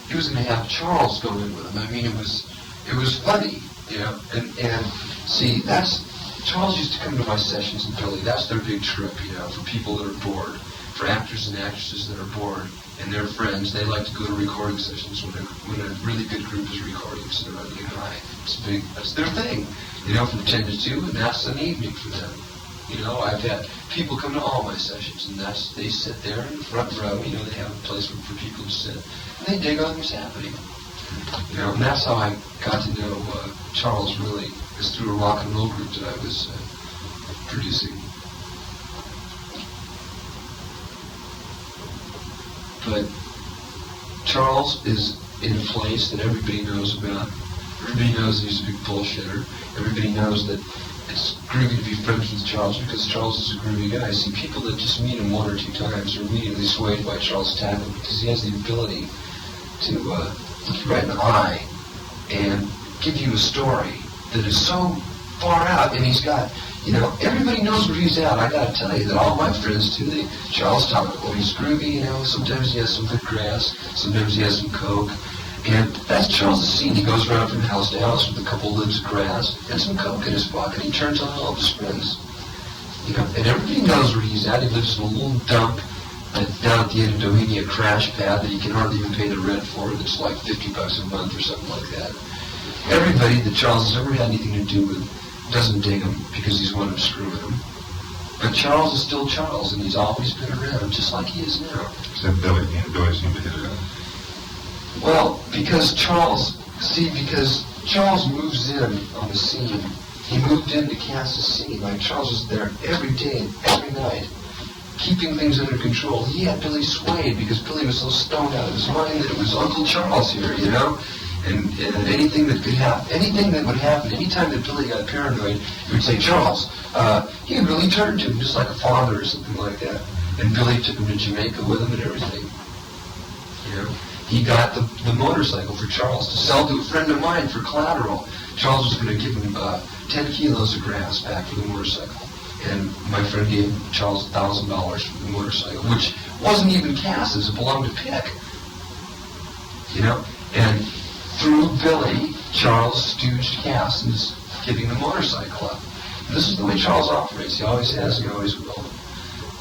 He was going to have Charles go in with him. I mean, it was funny, you know. And see, Charles used to come to my sessions in Philly. That's their big trip, you know, for people that are bored, for actors and actresses that are bored. And their friends, they like to go to recording sessions when a really good group is recording, so they're really high. That's their thing, you know, from 10 to 2, and that's an evening for them. You know, I've had people come to all my sessions, and they sit there in the front row, you know, they have a place for people to sit, and they dig on what's happening. You know, and that's how I got to know Charles really, is through a rock and roll group that I was producing. But Charles is in a place that everybody knows about. Everybody knows that he's a big bullshitter. Everybody knows that it's groovy to be friends with Charles because Charles is a groovy guy. See, people that just meet him 1 or 2 times are immediately swayed by Charles' talent because he has the ability to look you right in the eye and give you a story that is so far out, and he's got, you know, everybody knows where he's at. I gotta tell you that all my friends too, Charles talk about, well, he's groovy, you know, sometimes he has some good grass, sometimes he has some coke, and that's Charles' scene. He goes around from house to house with a couple of lids of grass and some coke in his pocket. He turns on all of his friends, you know, and everybody knows where he's at. He lives in a little dump down at the end of Doheny, a crash pad that he can hardly even pay the rent for. That's like $50 a month or something like that. Everybody that Charles has ever had anything to do with doesn't dig him because he's one of screwing him. But Charles is still Charles, and he's always been around, just like he is now. Except Billy seemed to hit it up. Well, because Charles moves in on the scene. He moved into Cass's scene. Like, Charles was there every day and every night, keeping things under control. He had Billy swayed because Billy was so stoned out of his mind that it was Uncle Charles here, you know? And anything that would happen, anytime that Billy got paranoid, he would say, Charles, he would really turn to him, just like a father or something like that. And Billy took him to Jamaica with him and everything. You know, he got the motorcycle for Charles to sell to a friend of mine for collateral. Charles was going to give him 10 kilos of grass back for the motorcycle. And my friend gave Charles $1,000 for the motorcycle, which wasn't even Cass's, it belonged to Pick. You know, and through Billy, Charles stooged Cass and is giving the motorcycle up. And this is the way Charles operates. He always has, he always will.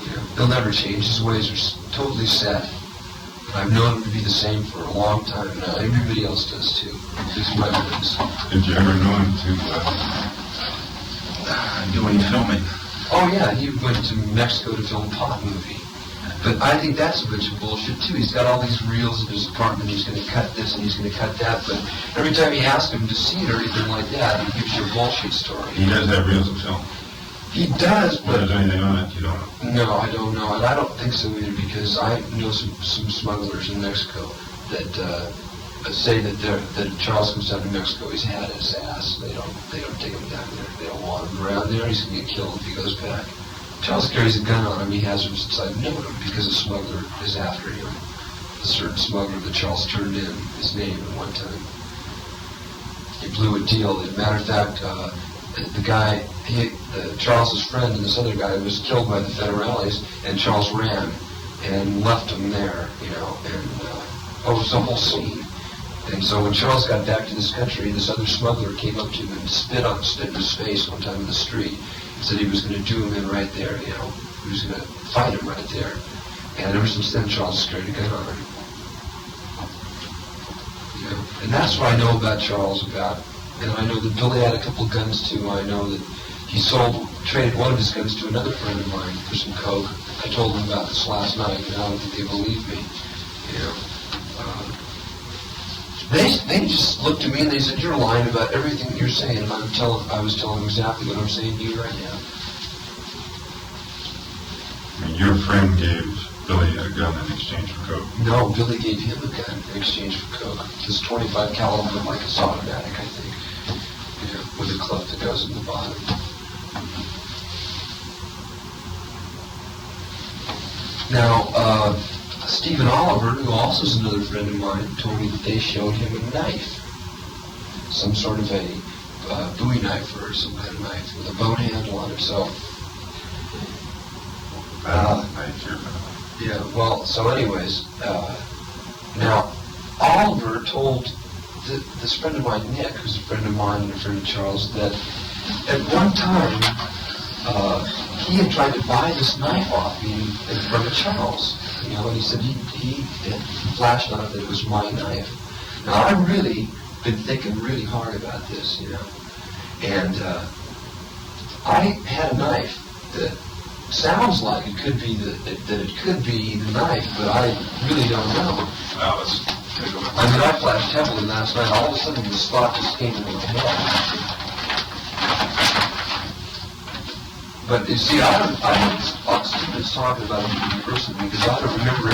You know, he'll never change. His ways are totally set. I've known him to be the same for a long time now. Everybody else does too. These are my friends. Did you ever know him to do any filming? Oh yeah, he went to Mexico to film Pot Movie. But I think that's a bunch of bullshit too. He's got all these reels in his apartment. He's going to cut this and he's going to cut that. But every time you ask him to see it or anything like that, he gives you a bullshit story. He does have reels of film. He does, But but is there anything on it? You don't know. no, I don't know, and I don't think so either, because I know some smugglers in Mexico that say that Charles comes down to Mexico, he's had his ass. They don't take him down there. They don't want him around there. He's gonna get killed if he goes back. Charles carries a gun on him. He has him since I've known him because a smuggler is after him. A certain smuggler that Charles turned in his name at one time. He blew a deal. As a matter of fact, the guy, Charles's friend and this other guy was killed by the Federales, and Charles ran and left him there, you know, and it was a whole scene. And so when Charles got back to this country, this other smuggler came up to him and spit in his face one time in the street and said he was going to do him in right there, you know. He was going to fight him right there. And ever since then, Charles carried a gun on him. You know, and that's what I know about Charles about. And I know that Billy had a couple guns too. I know that he traded one of his guns to another friend of mine for some coke. I told them about this last night, and I don't think they believed me. You know, they just looked at me and they said, "You're lying about everything that you're saying." And I was telling them exactly what I'm saying to you right now. I mean, your friend gave Billy a gun in exchange for coke. No, Billy gave him a gun in exchange for coke. This 25 caliber, like it's automatic, I think. You know, with a clip that goes in the bottom. Now, Stephen Oliver, who also is another friend of mine, told me that they showed him a knife. Some sort of a Bowie knife or some kind of knife with a bone handle on it. So, yeah, well, so anyways, now, Oliver told this friend of mine, Nick, who's a friend of mine and a friend of Charles, that at one time, he had tried to buy this knife off me in front of Charles. You know, and he said he had flashed on it that it was my knife. Now, I've really been thinking really hard about this, you know. And I had a knife that sounds like it could be that it could be the knife, but I really don't know. I mean, I flashed heavily last night. All of a sudden, this thought just came into my head. But you see, I don't students talking about it in university because I don't remember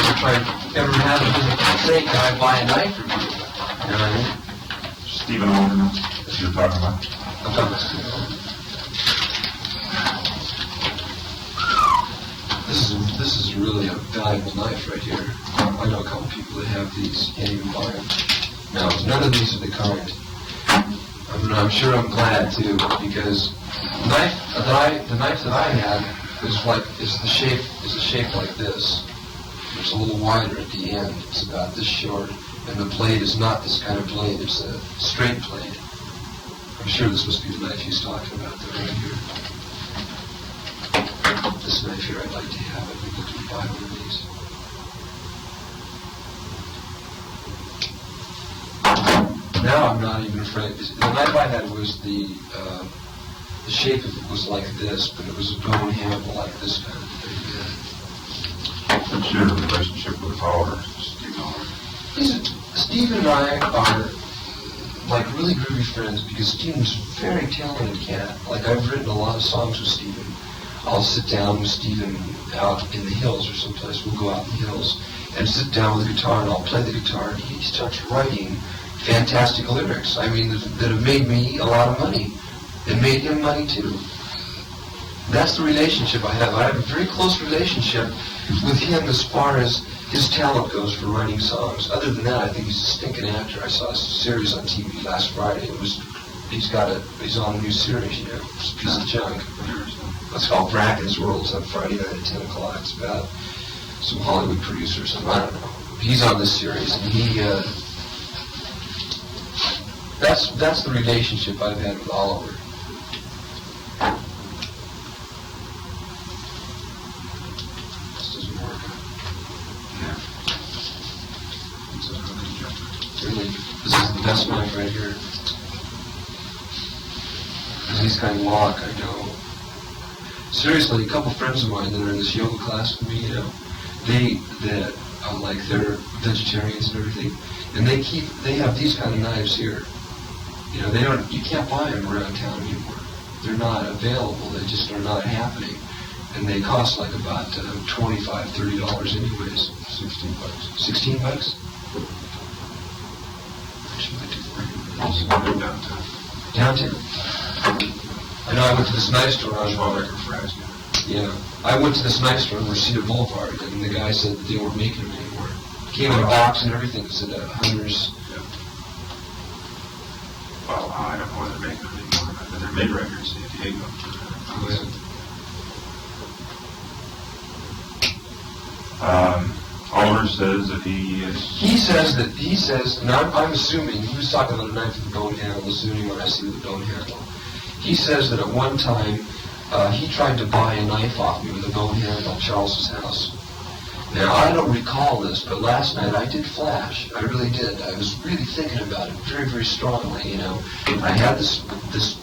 ever having to say, "Can I buy a knife from you?" You know what I mean? Stephen Oliver, that you're talking about. I'm talking about Stephen Oliver. This is really a valuable knife right here. I know a couple people that have these. You can't even buy them. Now, none of these are the kind. I'm sure I'm glad too, because the knife that I had is the shape like this. It's a little wider at the end. It's about this short, and the blade is not this kind of blade. It's a straight blade. I'm sure this must be the knife he's talking about there right here. This knife here, I'd like to have it. Maybe we can buy one of these. Now I'm not even afraid. The knife I had was the shape of it was like this, but it was a bone handle like this kind of thing. What's your relationship with Oliver, Stephen Oliver? Stephen and I are like really groovy friends because Stephen's a very talented cat. Like I've written a lot of songs with Stephen. I'll sit down with Stephen out in the hills or someplace. We'll go out in the hills and sit down with the guitar, and I'll play the guitar, and he starts writing fantastic lyrics. I mean, that have made me a lot of money. It made him money too. That's the relationship I have. I have a very close relationship with him as far as his talent goes for writing songs. Other than that, I think he's a stinking actor. I saw a series on TV last Friday. He's on a new series, you know, it's a piece of junk. It's called Bracken's World. It's on Friday night at 10 o'clock. It's about some Hollywood producer or something. I don't know. He's on this series, and that's the relationship I've had with Oliver. This doesn't work. Yeah. Really, this is the best knife right here. These kind of lock, I know. Seriously, a couple friends of mine that are in this yoga class with me, you know, like they're vegetarians and everything, and they have these kind of knives here. You know, you can't buy them around town anymore. They're not available. They just are not happening. And they cost like about $25, $30 anyways. 16 bucks. 16 bucks? Actually, Also, go downtown. downtown. I know I went to this knife store. That's why they're fries. Yeah. I went to this knife store on Reseda Boulevard, and the guy said that they weren't making them anymore. Came in a box and everything. It said Hunter's. Well, I don't know whether they're making them anymore, but they're made right here in San Diego. Oliver says that He says, and I'm assuming, he was talking about a knife with a bone handle, assuming when I see with a bone handle. He says that at one time, he tried to buy a knife off me with a bone handle at Charles's house. Now, I don't recall this, but last night I did flash. I really did. I was really thinking about it very, very strongly, you know. I had this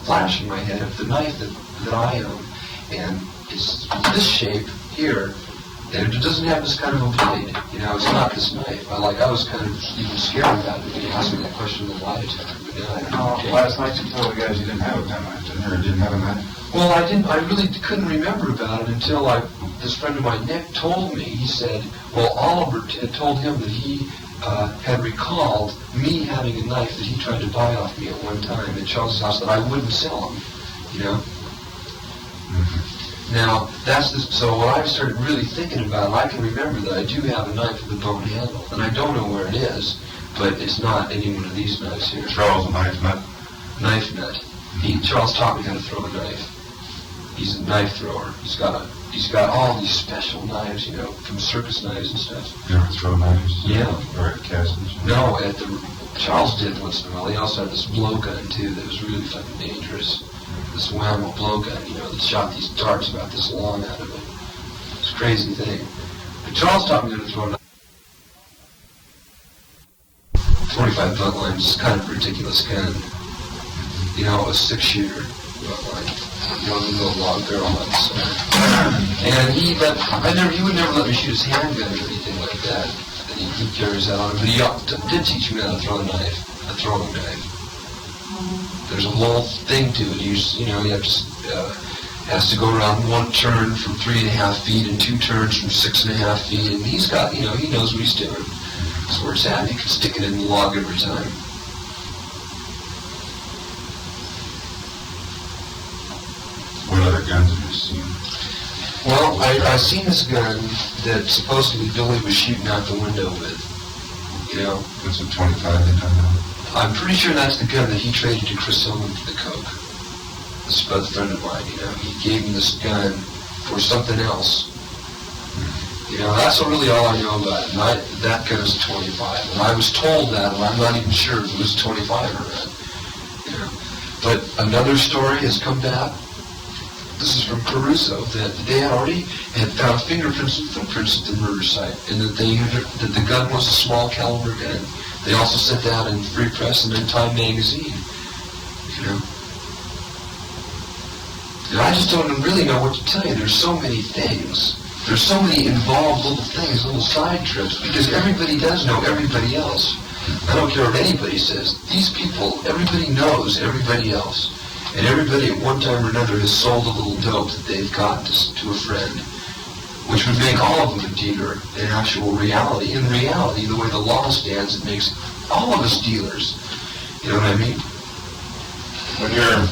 flash in my head of the knife that I own, and it's this shape here, and it doesn't have this kind of a blade. You know, it's not this knife. I was kind of even scared about it when you asked me that question in the lie detector. But now last night you told the guys you didn't have a knife, didn't you? Or didn't have a knife? Well, I really couldn't remember about it until this friend of mine, Nick, told me. He said, well, Oliver had told him that he had recalled me having a knife that he tried to buy off me at one time at Charles's house that I wouldn't sell him, you know? Mm-hmm. Now, so when I started really thinking about it, I can remember that I do have a knife with a bone handle, and I don't know where it is, but it's not any one of these knives here. Charles, a knife nut? Knife nut. Charles taught me how to throw a knife. He's a knife thrower. He's got all these special knives, you know, from circus knives and stuff. You ever throw knives? Yeah. Or at castings? No, Charles did once in a while. He also had this blow gun too that was really fucking dangerous. This whammo blow gun, you know, that shot these darts about this long out of it. It's a crazy thing. But Charles taught me how to throw a knife. 45 butt line is kind of a ridiculous gun. You know, a 6-shooter butt line. You know, the little long barrel ones. And he would never let me shoot his handgun or anything like that. And he carries that on him. But he did teach me how to throw a knife, a throwing knife. There's a whole thing to it. You know, he has to go around one turn from 3.5 feet and 2 turns from 6.5 feet. And he's got, you know, he knows what he's doing. That's where it's at. He can stick it in the log every time. What other guns have you seen? Well, I seen this gun that supposedly Billy was shooting out the window with. You know? It's a 25 they don't know. I'm pretty sure that's the gun that he traded to Chris Hillman for the coke. This is a friend of mine, you know. He gave me this gun for something else. You know, that's really all I know about it. And that gun is a 25. And I was told that, and I'm not even sure if it was 25 or not. You know? But another story has come back. This is from Caruso, that they already had found fingerprints and footprints at the murder site, and that the gun was a small caliber gun. They also said that in Free Press and in Time magazine. You know? And I just don't really know what to tell you. There's so many things. There's so many involved little things, little side trips, because everybody does know everybody else. I don't care what anybody says. These people, everybody knows everybody else. And everybody at one time or another has sold a little dope that they've got to a friend, which would make all of them a dealer in actual reality. In reality, the way the law stands, it makes all of us dealers. You know what I mean? When you're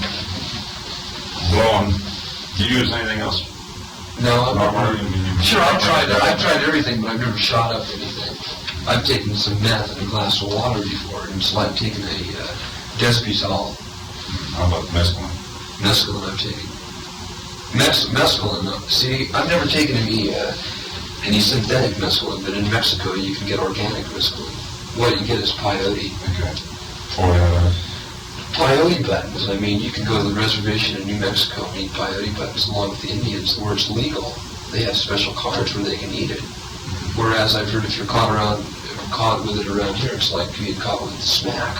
blowing, do you use anything else? No, Sure, I've tried everything, but I've never shot up anything. I've taken some meth in a glass of water before, and it's like taking a desbutol. How about mescaline? Mescaline I've taken. Mescaline, see, I've never taken any synthetic mescaline, but in Mexico you can get organic mescaline. What you get is peyote. Okay. Peyote buttons, I mean, you can go to the reservation in New Mexico and eat peyote buttons along with the Indians where it's legal. They have special cards where they can eat it. Whereas I've heard if you're caught with it around here, it's like being caught with the smack.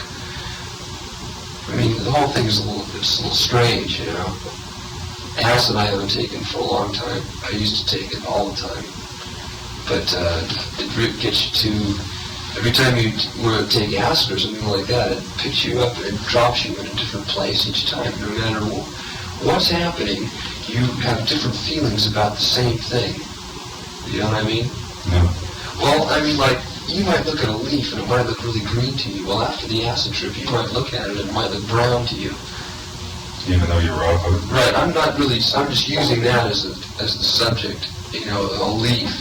I mean, the whole thing is a little strange, you know. Acid I haven't taken for a long time. I used to take it all the time. But it gets you to, every time you want to take acid or something like that, it picks you up and drops you in a different place each time. No matter what's happening, you have different feelings about the same thing. You know what I mean? No. Well, I mean, like, you might look at a leaf and it might look really green to you. Well, after the acid trip, you might look at it and it might look brown to you. Even though you're off of it? Right, I'm just using that as the subject, you know, a leaf.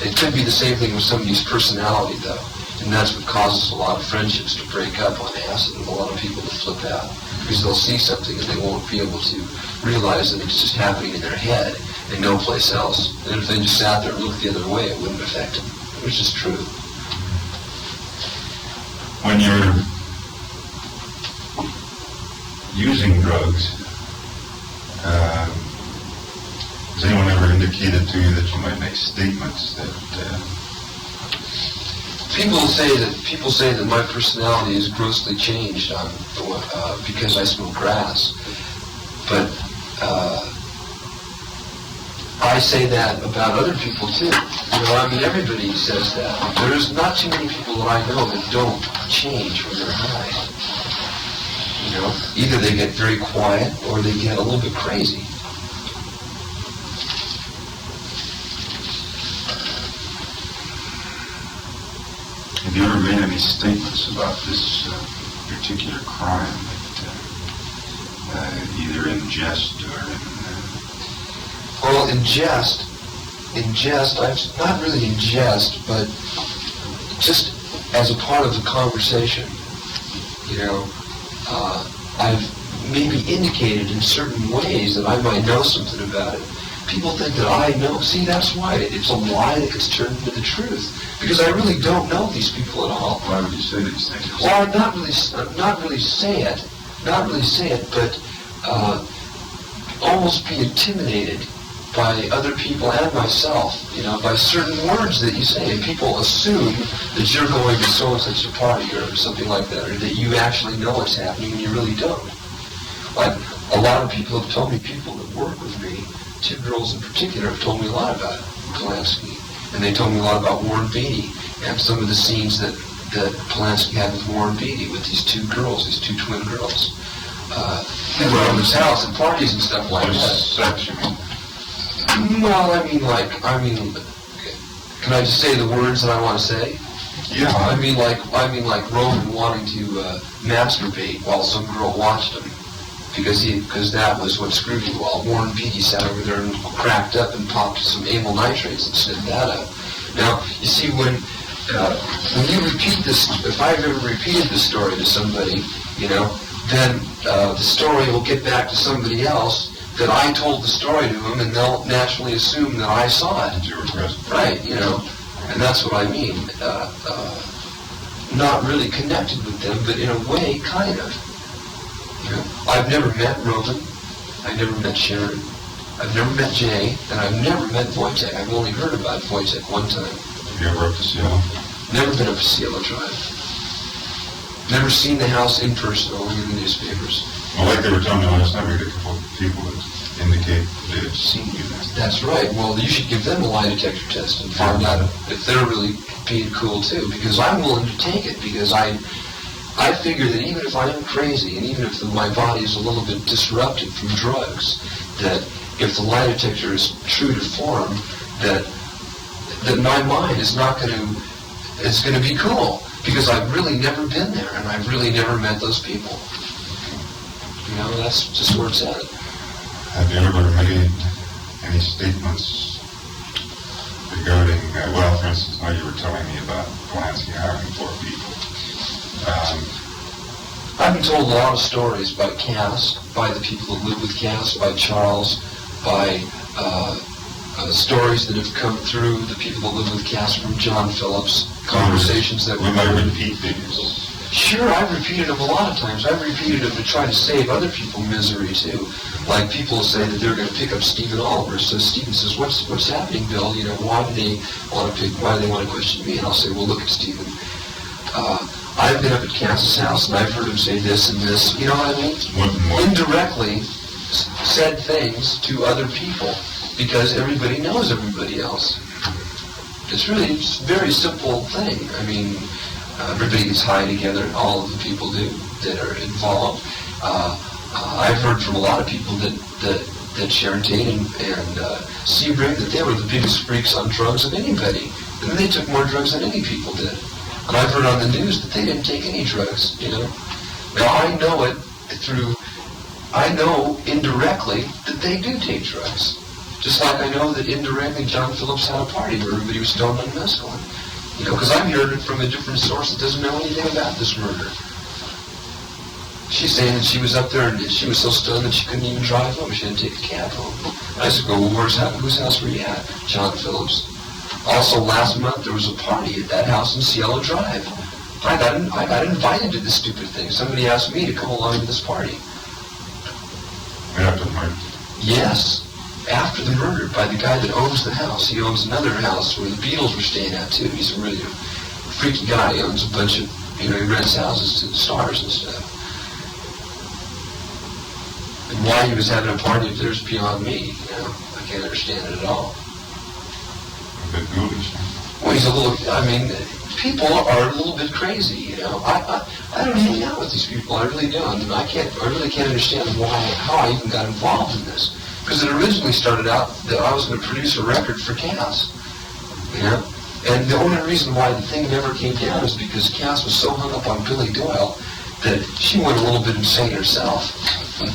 It could be the same thing with somebody's personality, though. And that's what causes a lot of friendships to break up on acid and a lot of people to flip out. Because they'll see something and they won't be able to realize that it's just happening in their head and no place else. And if they just sat there and looked the other way, it wouldn't affect them, which is true. When you're using drugs, has anyone ever indicated to you that you might make statements that People say that my personality is grossly changed because I smoke grass, but I say that about other people too. You know, I mean, everybody says that. There's not too many people that I know that don't change when they're high. You know, either they get very quiet or they get a little bit crazy. have you ever made any statements about this particular crime, either in jest or in... Well, in jest, I've not really in jest, but just as a part of the conversation, you know, I've maybe indicated in certain ways that I might know something about it. People think that I know. See, that's why it's a lie that gets turned into the truth. Because I really don't know these people at all. Why would you say these things? Well, I'd not really say it, but almost be intimidated by other people and myself, you know, by certain words that you say. And people assume that you're going to so and such a party or something like that, or that you actually know what's happening and you really don't. Like, a lot of people have told me, people that work with me, 2 girls in particular, have told me a lot about Polanski. And they told me a lot about Warren Beatty and some of the scenes that Polanski had with Warren Beatty, with these 2 girls, these 2 twin girls. They were at his house and parties and stuff like that. Sex, you mean? Well, I mean, can I just say the words that I want to say? Yeah. I mean, like Roman wanting to masturbate while some girl watched him, because that was what screwed him. While Warren Beatty sat over there and cracked up and popped some amyl nitrates and sniffed that up. Now, you see, when you repeat this, if I've ever repeated this story to somebody, you know, then the story will get back to somebody else that I told the story to them, and they'll naturally assume that I saw it. You were present. Right, you know, and that's what I mean. Not really connected with them, but in a way, kind of. You know, I've never met Roman. I've never met Sharon. I've never met Jay, and I've never met Wojtek. I've only heard about Wojtek one time. Have you ever up to Cielo? Never been up to Cielo Drive. Never seen the house in person, only in the newspapers. Well, like they were telling me last night, we had a couple of people that indicate they have seen you there. That's right. Well, you should give them a lie detector test and find out if they're really being cool too, because I'm willing to take it, because I figure that even if I am crazy, and even if my body is a little bit disrupted from drugs, that if the lie detector is true to form, that my mind is going to be cool, because I've really never been there, and I've really never met those people. You know, that's just where it's at. Have you ever made any statements regarding, well, for instance, now you were telling me about Polanski hiring 4 people. I've been told a lot of stories by Cass, by the people who live with Cass, by Charles, by stories that have come through the people that live with Cass from John Phillips, conversations that we might repeat things. Sure, I've repeated them a lot of times. I've repeated them to try to save other people misery too. Like people say that they're going to pick up Stephen Oliver. So Stephen says, "What's happening, Bill? You know, why do they want to question me?" And I'll say, "Well, look at Stephen. I've been up at Cass's house and I've heard him say this and this." You know what I mean? What? Indirectly said things to other people because everybody knows everybody else. It's really just a very simple thing. I mean, everybody gets high together, all of the people do that are involved. I've heard from a lot of people that Sharon Tate and Sebring, that they were the biggest freaks on drugs of anybody. And they took more drugs than any people did. And I've heard on the news that they didn't take any drugs, you know. Now I know it I know indirectly that they do take drugs. Just like I know that indirectly John Phillips had a party where everybody was stoned on mescaline. You know, because I'm hearing it from a different source that doesn't know anything about this murder. She's saying that she was up there and she was so stoned that she couldn't even drive home. She had to take a cab home. I said, well, whose house were you at? John Phillips. Also, last month there was a party at that house in Cielo Drive. I got invited to this stupid thing. Somebody asked me to come along to this party. After the murder? Yes. After the murder by the guy that owns the house. He owns another house where the Beatles were staying at, too. He's a really freaky guy. He owns a bunch of, you know, he rents houses to the stars and stuff. And why he was having a party if there's beyond me, you know, I can't understand it at all. A bit ghoulish. Well, he's a little, I mean, people are a little bit crazy, you know. I don't hang out with these people, I really don't. And I really can't understand how I even got involved in this. Because it originally started out that I was going to produce a record for Cass, you know. And the only reason why the thing never came down is because Cass was so hung up on Billy Doyle that she went a little bit insane herself. They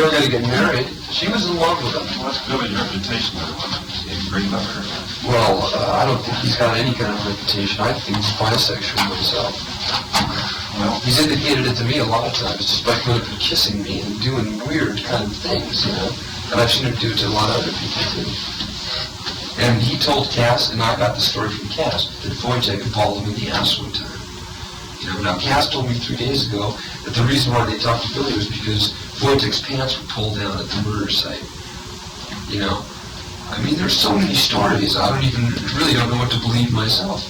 were going to get married. She was in love with him. What's Billy's reputation of a great lover? Well, I don't think he's got any kind of reputation. I think he's bisexual himself. Well, he's indicated it to me a lot of times, just by going up and kissing me and doing weird kind of things, you know. And I've seen him do it to a lot of other people, too. And he told Cass, and I got the story from Cass, that Wojtek had balled him in the ass one time. You know, now Cass told me 3 days ago that the reason why they talked to Billy was because Wojtek's pants were pulled down at the murder site. You know, I mean, there's so many stories. I really don't know what to believe myself.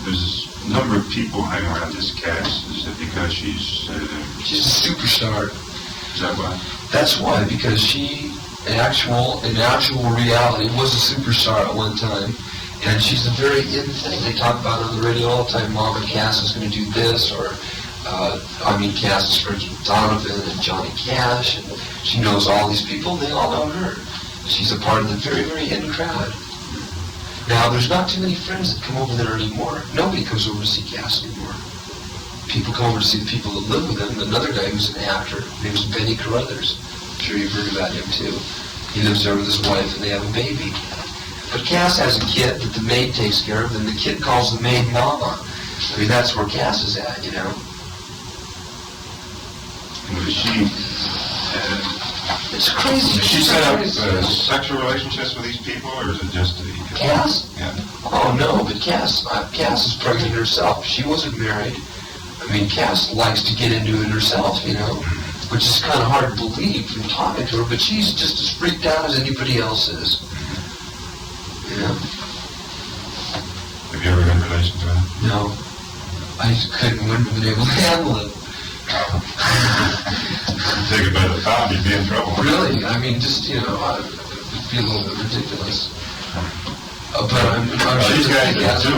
There's a number of people hanging around this Cass. Is it because she's a superstar? Is that why? That's why, because she, in actual reality, was a superstar at one time. And she's a very in thing. They talk about it on the radio all the time. Marvin Cass is going to do this, or Cass is friends with Donovan and Johnny Cash, and she knows all these people, and they all know her. She's a part of the very, very in crowd. Now, there's not too many friends that come over there anymore. Nobody comes over to see Cass anymore. People come over to see the people that live with him. Another guy who's an actor, named Benny Carruthers. I'm sure you've heard about him, too. He lives there with his wife, and they have a baby. But Cass has a kid that the maid takes care of, and the kid calls the maid Mama. I mean, that's where Cass is at, you know. And was she... it's crazy. Did she set up sexual relationships with these people, or is it just the... Cass? Yeah. Oh, no, but Cass is pregnant herself. She wasn't married. I mean, Cass likes to get into it herself, you know, which is kind of hard to believe from talking to her, but she's just as freaked out as anybody else is. Yeah. Have you ever had a relation to him? No. I just wouldn't have been able to handle it. Take a bit of time, you'd be in trouble. Really? I mean, just, you know, it'd be a little bit ridiculous. But I'm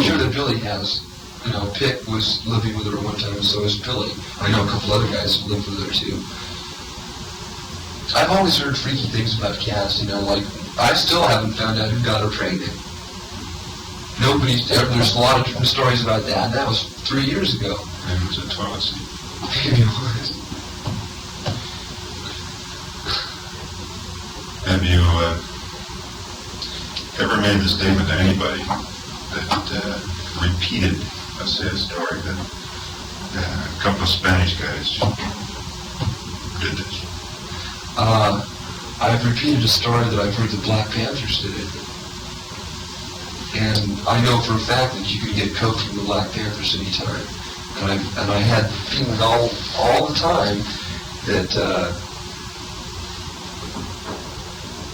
sure that Billy has. You know, Pitt was living with her one time, and so is Billy. I know a couple other guys who lived with her, too. I've always heard freaky things about Cass, you know, like, I still haven't found out who got her pregnant. There's a lot of different stories about that, and that was 3 years ago. Maybe it was a toilet seat. Maybe it was. Have you ever made the statement to anybody that repeated, let's say, a story that a couple of Spanish guys did this? I've repeated a story that I've heard the Black Panthers did it. And I know for a fact that you can get coke from the Black Panthers anytime. And I had the feeling all the time that,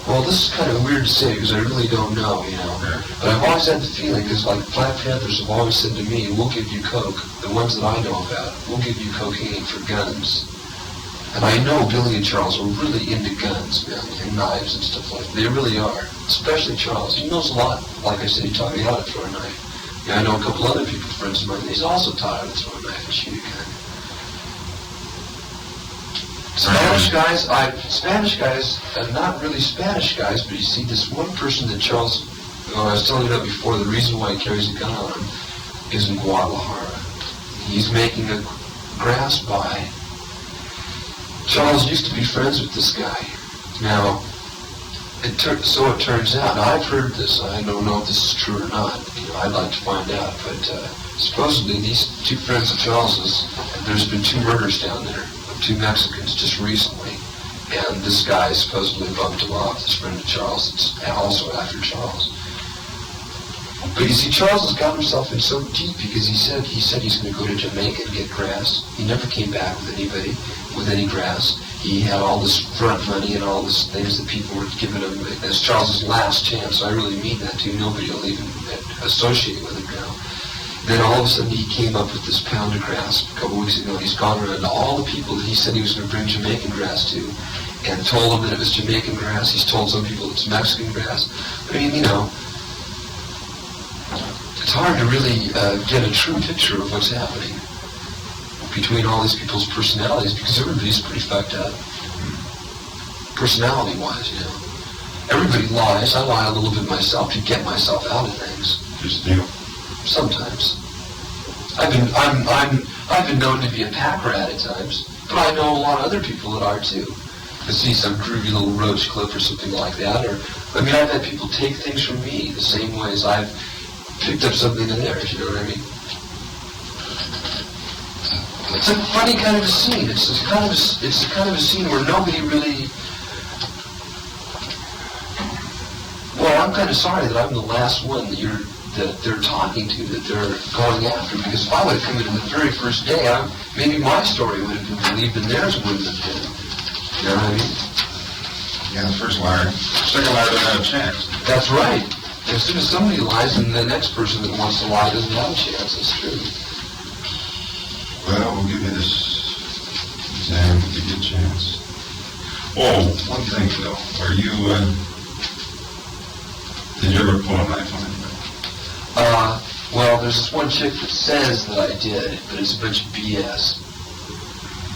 well, this is kind of weird to say because I really don't know, you know. But I've always had the feeling, because like Black Panthers have always said to me, we'll give you coke, the ones that I know about, we'll give you cocaine for guns. And I know Billy and Charles are really into guns, man, and knives and stuff like that. They really are. Especially Charles. He knows a lot. Like I said, he taught me how to throw a knife. Yeah, I know a couple other people, friends of mine, he's also taught how to throw a knife and shoot a gun. Spanish guys, not really Spanish guys, but you see this one person that Charles, I was telling you that before, the reason why he carries a gun on him is in Guadalajara. He's making a grass buy. Charles used to be friends with this guy. Now, it turns out, now I've heard this, I don't know if this is true or not, I'd like to find out, but supposedly these two friends of Charles's, there's been 2 murders down there, of 2 Mexicans just recently, and this guy supposedly bumped him off, this friend of Charles, it's also after Charles. But you see, Charles has got himself in so deep because he said he's going to go to Jamaica and get grass. He never came back with any grass. He had all this front money and all these things that people were giving him as Charles's last chance. I really mean that too. Nobody will even associate with him now. Then all of a sudden he came up with this pound of grass a couple weeks ago. He's gone around to all the people that he said he was going to bring Jamaican grass to and told them that it was Jamaican grass. He's told some people it's Mexican grass. I mean, it's hard to really get a true picture of what's happening between all these people's personalities because everybody's pretty fucked up. Personality-wise, Everybody lies. I lie a little bit myself to get myself out of things. Just steal. Sometimes. I've been known to be a pack rat at times, but I know a lot of other people that are too. To see some groovy little roach clip or something like that, I've had people take things from me the same way as I've picked up something in theirs, you know what I mean? It's a funny kind of a scene. It's the kind of a scene where nobody really. Well, I'm kind of sorry that I'm the last one that they're talking to, that they're going after, because if I would have come in the very first day, maybe my story would have been believed and theirs wouldn't have been. You know what I mean? Yeah, the first liar. Second liar doesn't have a chance. That's right. As soon as somebody lies, then the next person that wants to lie doesn't have a chance. That's true. Well, we'll give you this exam to give you a chance. Oh, one thing, Phil. Did you ever pull a knife on anybody? Well, there's this one chick that says that I did, but it's a bunch of BS.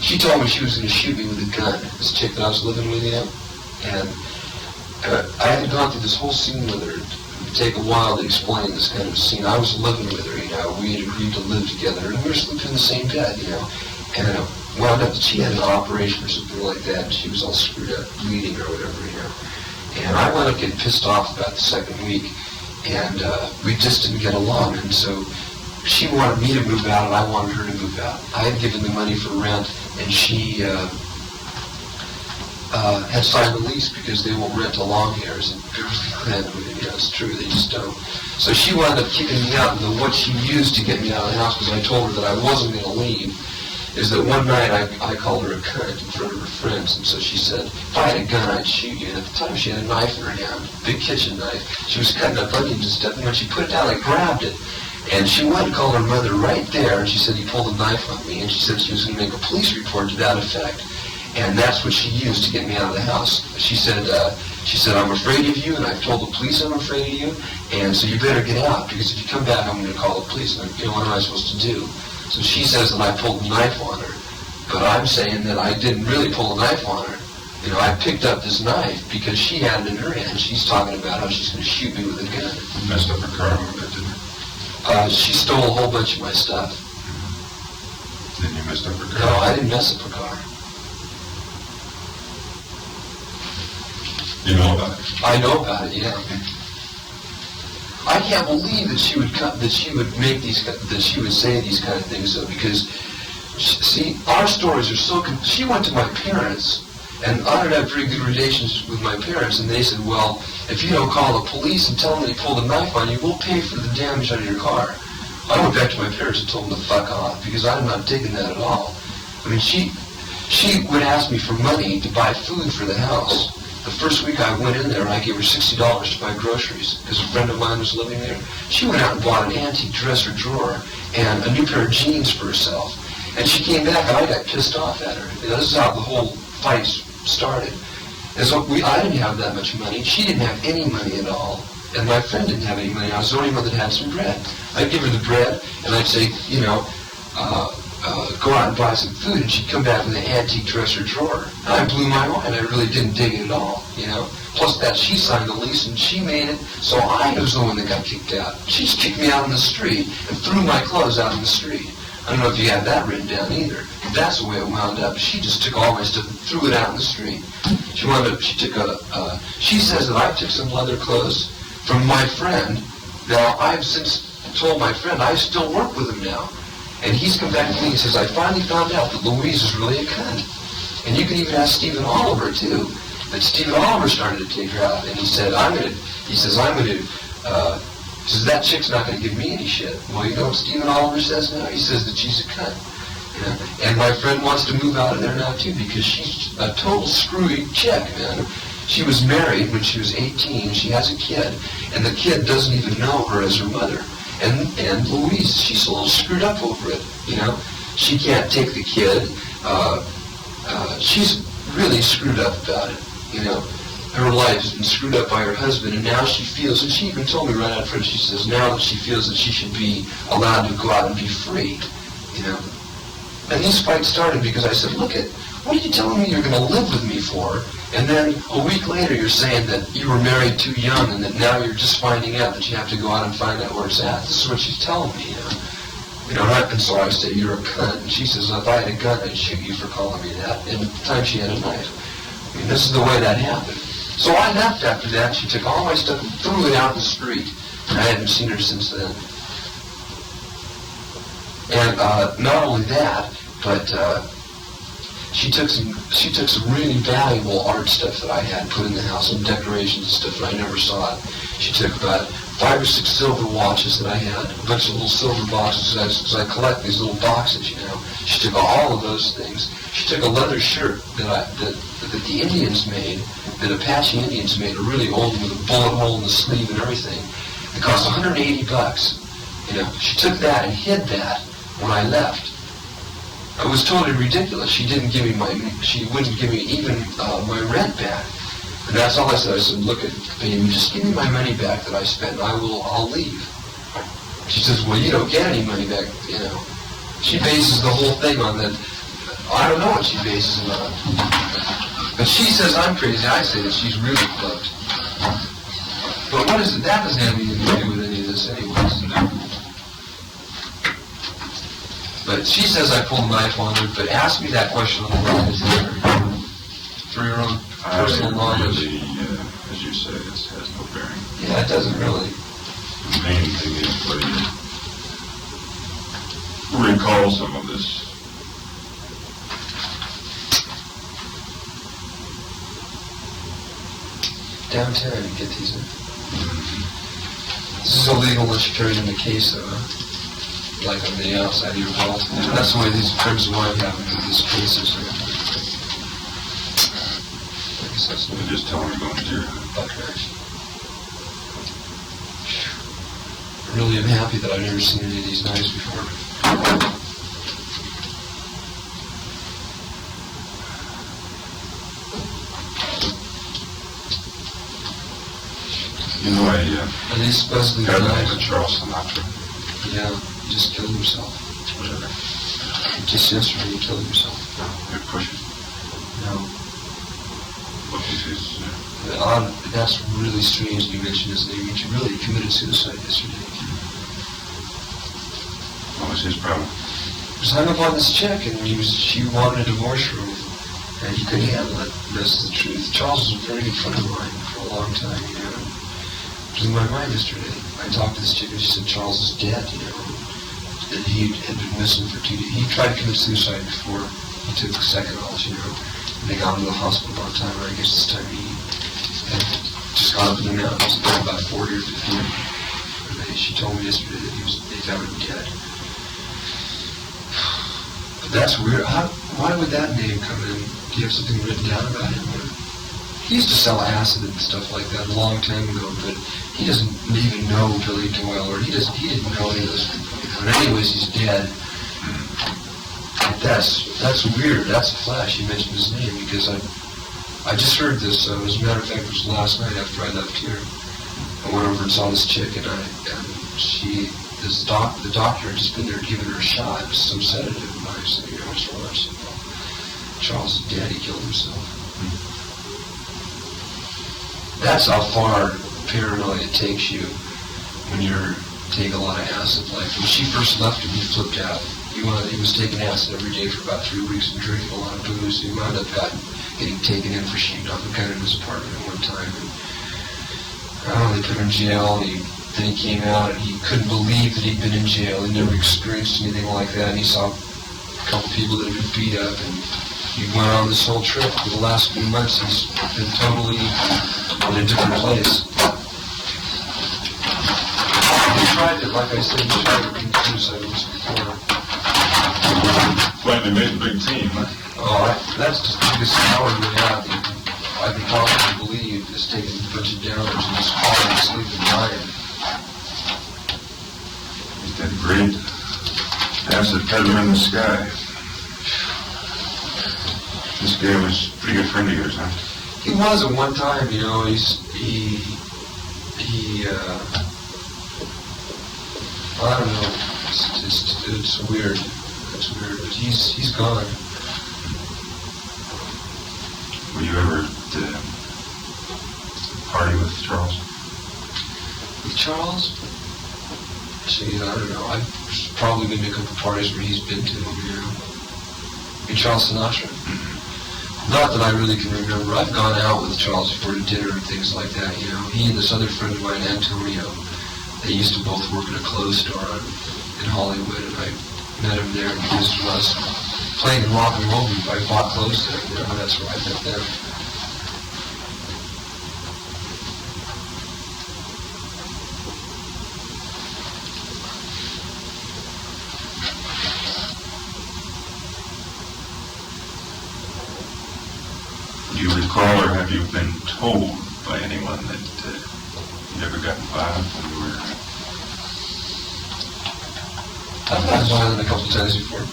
She told me she was going to shoot me with a gun, this chick that I was living with, and I had gone through this whole scene with her. It would take a while to explain this kind of scene. I was living with her, we had agreed to live together, and we were sleeping in the same bed, and it wound up that she had an operation or something like that, and she was all screwed up, bleeding or whatever, and I wound up getting pissed off about the second week, and we just didn't get along, and so she wanted me to move out, and I wanted her to move out. I had given the money for rent, and she had signed the lease because they won't rent to long hairs in Beverly Glen. It's true, they just don't. So she wound up kicking me out, and what she used to get me out of the house, because I told her that I wasn't going to leave, is that one night I called her a cunt in front of her friends, and so she said, if I had a gun, I'd shoot you. And at the time, she had a knife in her hand, big kitchen knife. She was cutting up onions and stuff, and when she put it down, I grabbed it. And she went and called her mother right there, and she said, you pulled a knife on me, and she said she was going to make a police report to that effect. And that's what she used to get me out of the house. She said, I'm afraid of you, and I've told the police I'm afraid of you, and so you better get out, because if you come back, I'm going to call the police. And what am I supposed to do? So she says that I pulled a knife on her, but I'm saying that I didn't really pull a knife on her. I picked up this knife because she had it in her hand. She's talking about how she's going to shoot me with a gun. You messed up her car a little bit, didn't you? She stole a whole bunch of my stuff. Then you messed up her car? No, I didn't mess up her car. You know about it? I know about it, yeah. I can't believe that she would say these kind of things, though, because see, our stories are so. She went to my parents, and I don't have very good relations with my parents, and they said, well, if you don't call the police and tell them that he pulled a knife on you, we'll pay for the damage on your car. I went back to my parents and told them to fuck off, because I'm not digging that at all. I mean, she would ask me for money to buy food for the house. The first week I went in there, I gave her $60 to buy groceries, because a friend of mine was living there. She went out and bought an antique dresser drawer and a new pair of jeans for herself. And she came back, and I got pissed off at her. This is how the whole fight started. And so I didn't have that much money. She didn't have any money at all. And my friend didn't have any money. I was the only one that had some bread. I'd give her the bread, and I'd say, go out and buy some food, and she'd come back with an antique dresser drawer. And I blew my mind. I really didn't dig it at all, Plus that she signed the lease, and she made it, so I was the one that got kicked out. She just kicked me out in the street and threw my clothes out in the street. I don't know if you have that written down either. That's the way it wound up. She just took all my stuff and threw it out in the street. She says that I took some leather clothes from my friend. Now, I've since told my friend I still work with him now. And he's come back to me and says, I finally found out that Louise is really a cunt. And you can even ask Stephen Oliver, too. That Stephen Oliver started to take her out. And he said, that chick's not going to give me any shit. Well, you know what Stephen Oliver says now? He says that she's a cunt. And my friend wants to move out of there now, too, because she's a total screwy chick, man. She was married when she was 18. She has a kid. And the kid doesn't even know her as her mother. And Louise, she's a little screwed up over it, She can't take the kid. She's really screwed up about it, Her life has been screwed up by her husband, and now she feels, and she even told me right out front, she says now that she feels that she should be allowed to go out and be free, And this fight started because I said, what are you telling me you're going to live with me for? And then a week later you're saying that you were married too young and that now you're just finding out that you have to go out and find out where it's at. This is what she's telling me, And so I say, you're a cunt. And she says, if I had a gun, I'd shoot you for calling me that. And at the time she had a knife. This is the way that happened. So I left after that. She took all my stuff and threw it out in the street. And I haven't seen her since then. And not only that, but she took some really valuable art stuff that I had put in the house, some decorations and stuff that I never saw. She took about 5 or 6 silver watches that I had, a bunch of little silver boxes, because I collect these little boxes, She took all of those things. She took a leather shirt that the Indians made, that Apache Indians made, a really old one with a bullet hole in the sleeve and everything. It cost $180. She took that and hid that when I left. It was totally ridiculous. She wouldn't give me even my rent back. And that's all I said. I said, look, baby, just give me my money back that I spent, and I'll leave. She says, well, you don't get any money back, She bases the whole thing on that. I don't know what she bases it on. But she says I'm crazy. I say that she's really fucked. But what is it? That doesn't have anything to do with any of this anyways. But she says I pulled a knife on her, but ask me that question on the line for your own personal knowledge. Really, as you say, it has no bearing. Yeah, it doesn't really. The main thing is whether you recall some of this. Downtown, you get these in. This is illegal unless you carry it in the case, though, like on the outside of your vault. That's the way these terms of wine happen in these cases. Just tell me going to your buckeyes. I really am happy that I've never seen any of these knives before. Are these supposedly got knives? a Charles Sinatra. Yeah, he just killed himself. Whatever. Just yesterday he killed himself. You're pushing. No. What is his... That's really strange you mentioned his name. He really committed suicide yesterday. What was his problem? He was hung up on this chick, and she wanted a divorce from him, and he couldn't handle it. That's the truth. Charles was a very good friend of mine for a long time, It was in my mind yesterday. I talked to this chick, and she said Charles is dead, That he had been missing for 2 days. He tried to commit suicide before he took seconals, And they got him to the hospital about time, or I guess this time he had just got up in the mountains, about 40 or 50. She told me yesterday that they found him dead. But that's weird. Why would that name come in? Do you have something written down about him? He used to sell acid and stuff like that a long time ago, but he doesn't even know Billy Doyle, or he didn't know any of those people. And anyways, he's dead. That's weird. That's a flash. You mentioned his name because I just heard this. As a matter of fact, it was last night after I left here. I went over and saw this chick, and the doctor had just been there giving her a shot. It was some sedative, and I said, what's wrong? I said, well, Charles' daddy killed himself. That's how far paranoia takes you when you're taking a lot of acid. Like when she first left him, he flipped out. He was taking acid every day for about 3 weeks and drinking a lot of booze. He wound up getting taken in for sheepdog and kind of in his apartment at one time. And they put him in jail, and then he came out, and he couldn't believe that he'd been in jail. He never experienced anything like that, and he saw a couple people that had been beat up, and he went on this whole trip. For the last few months, he's been totally in a different place. He tried to, like I said, he tried to repeat suicide before. Finally made a big team, huh? Oh, that's just the biggest coward we have. I can possibly believe is taking a bunch of downers and just falling asleep and dying. He's that great acid peddler in the sky. This guy was a pretty good friend of yours, huh? He was at one time, he I don't know, it's weird. It's weird, but he's gone. Were you ever at party with Charles? With Charles? Gee, I don't know. I've probably been to a couple parties where he's been to, In Charles Sinatra. Not that I really can remember. I've gone out with Charles before to dinner and things like that, He and this other friend of mine, Antonio, they used to both work at a clothes store in Hollywood, and I met him there because when I was playing in rock and roll, I bought clothes there. That's where I met them. Do you recall, or have you been told by anyone that you never got involved when you were... I've gotten violent a couple times before.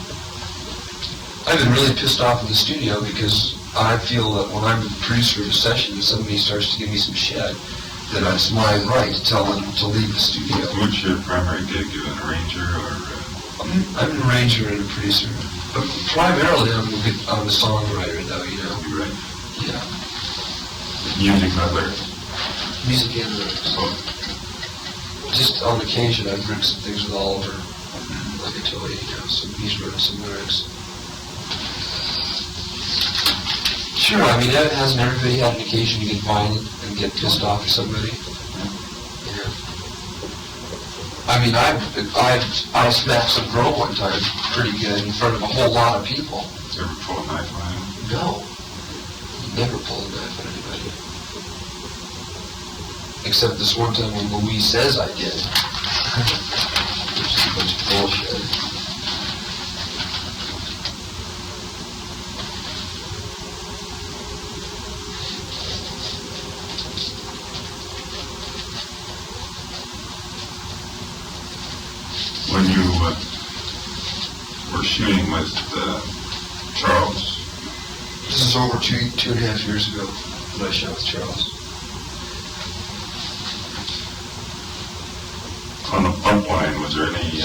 I've been really pissed off in the studio because I feel that when I'm the producer of a session and somebody starts to give me some shit, that it's my right to tell them to leave the studio. What's your primary gig? You an arranger or... I'm an arranger and a producer. But primarily I'm a songwriter, though, You write? Yeah. Music, not lyrics? Music and lyrics. Just on occasion I've written some things with Oliver. Like I told you, he's written some lyrics. Sure, hasn't everybody had an occasion to get violent and get pissed off at somebody? I smacked some girl one time pretty good in front of a whole lot of people. You ever pull a knife on him? No. Never pull a knife on anybody. Except this one time when Louise says I did. Which is a bunch of bullshit. When you were shooting with Charles? This is over 2.5 years ago that I shot with Charles. On the bump line, was there any,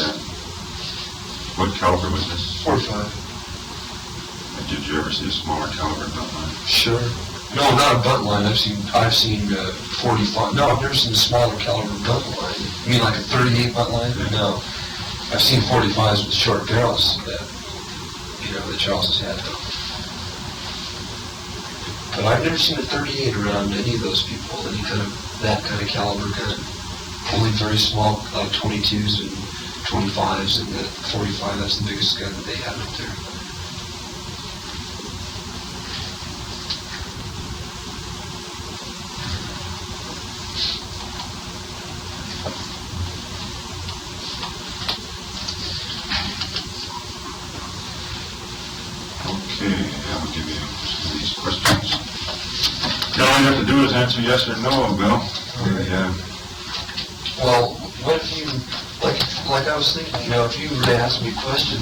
what caliber was this? 45. Did you ever see a smaller caliber bump line? Sure. No, not a bunt line. I've seen 45. No, I've never seen a smaller caliber bunt line. You mean like a 38 bunt line? Yeah. No. I've seen 45s with short barrels that Charles has had, though. But I've never seen a 38 around any of those people, that kind of caliber gun. Only very small, like 22s and 25s, and the 45, that's the biggest gun that they have up there. Okay, I will give you these questions. All you have to do is answer yes or no, Bill. Okay. Well, what if you, like I was thinking, if you were to ask me a question,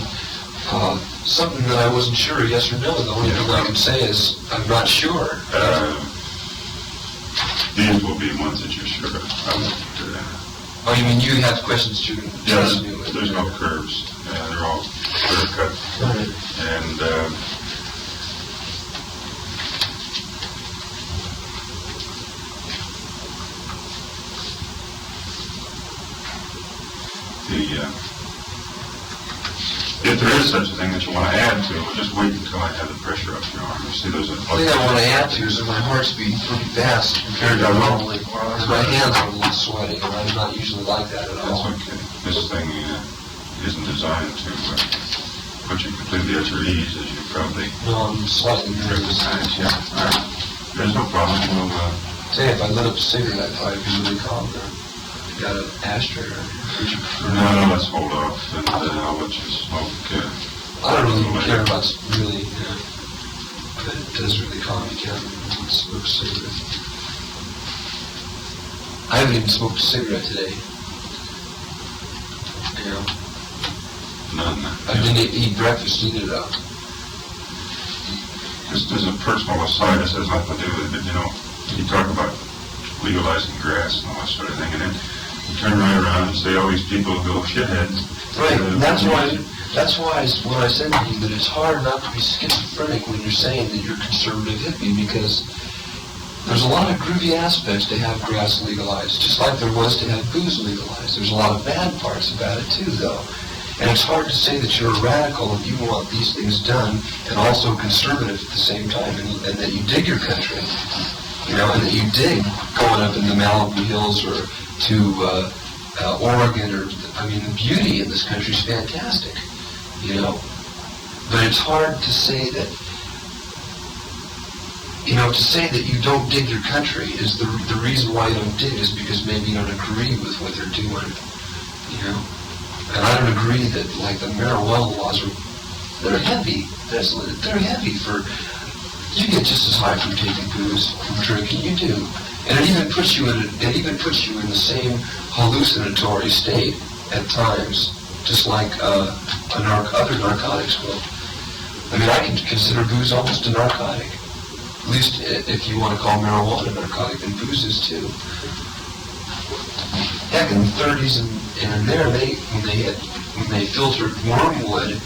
Something that I wasn't sure, yes or no. The only thing I can say is I'm not sure. These will be ones that you're sure of. Oh, you mean you have questions to Yes, me with? there's no curves. They're all clear cut. Right. And if there is such a thing that you want to add to, just wait until I have the pressure up your arm. You see, there's a The thing I want to add to is that my heart's beating pretty fast compared to normally, because my hands are a little sweaty, and I'm not usually like that at all. That's okay. This thing isn't designed to put you completely at your ease, as you probably... No, I'm slightly nervous. Yeah, all right. There's no problem. We'll, Say, if I lit up a cigarette, I'd probably be really calm there. You got an ashtray or would you prefer? no, let's hold off, and I'll let you smoke. I don't really care about really, but it does really calm me down when you smoke a cigarette. I haven't even smoked a cigarette today. You know, None. I didn't eat breakfast either, though. Just as a personal aside, this has nothing to do with it, you talk about legalizing grass and all that sort of thing, and then you turn right around and say all these people go shitheads. Right, that's why when I said to you that it's hard not to be schizophrenic when you're saying that you're conservative hippie, because there's a lot of groovy aspects to have grass legalized, just like there was to have booze legalized. There's a lot of bad parts about it too, though. And it's hard to say that you're a radical if you want these things done and also conservative at the same time, and that you dig your country, and that you dig going up in the Malibu Hills or to Oregon, the beauty in this country is fantastic, But it's hard to say that, to say that you don't dig your country is the reason why you don't dig is because maybe you don't agree with what they're doing, And I don't agree that, like, the marijuana laws they're heavy. They're heavy for, you get just as high from taking booze, from drinking, you do. And it even puts you in the same hallucinatory state at times, just like other narcotics will. I can consider booze almost a narcotic. At least if you want to call marijuana a narcotic, then booze is too. Heck, in the 30s and there, when they filtered wormwood,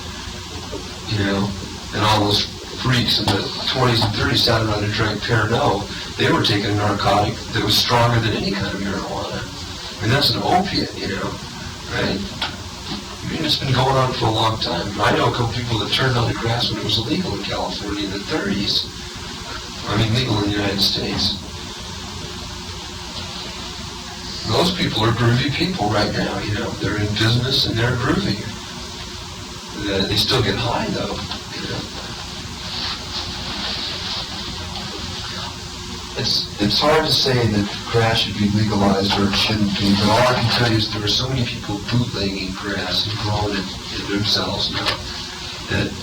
and all those freaks in the 20s and 30s sat around and drank Pernod, they were taking a narcotic that was stronger than any kind of marijuana. That's an opiate, right? It's been going on for a long time. I know a couple people that turned on the grass when it was illegal in California in the 30s. Legal in the United States. Those people are groovy people right now, They're in business and they're groovy. They still get high, though, It's hard to say that grass should be legalized or it shouldn't be, but all I can tell you is there are so many people bootlegging grass and growing it themselves now that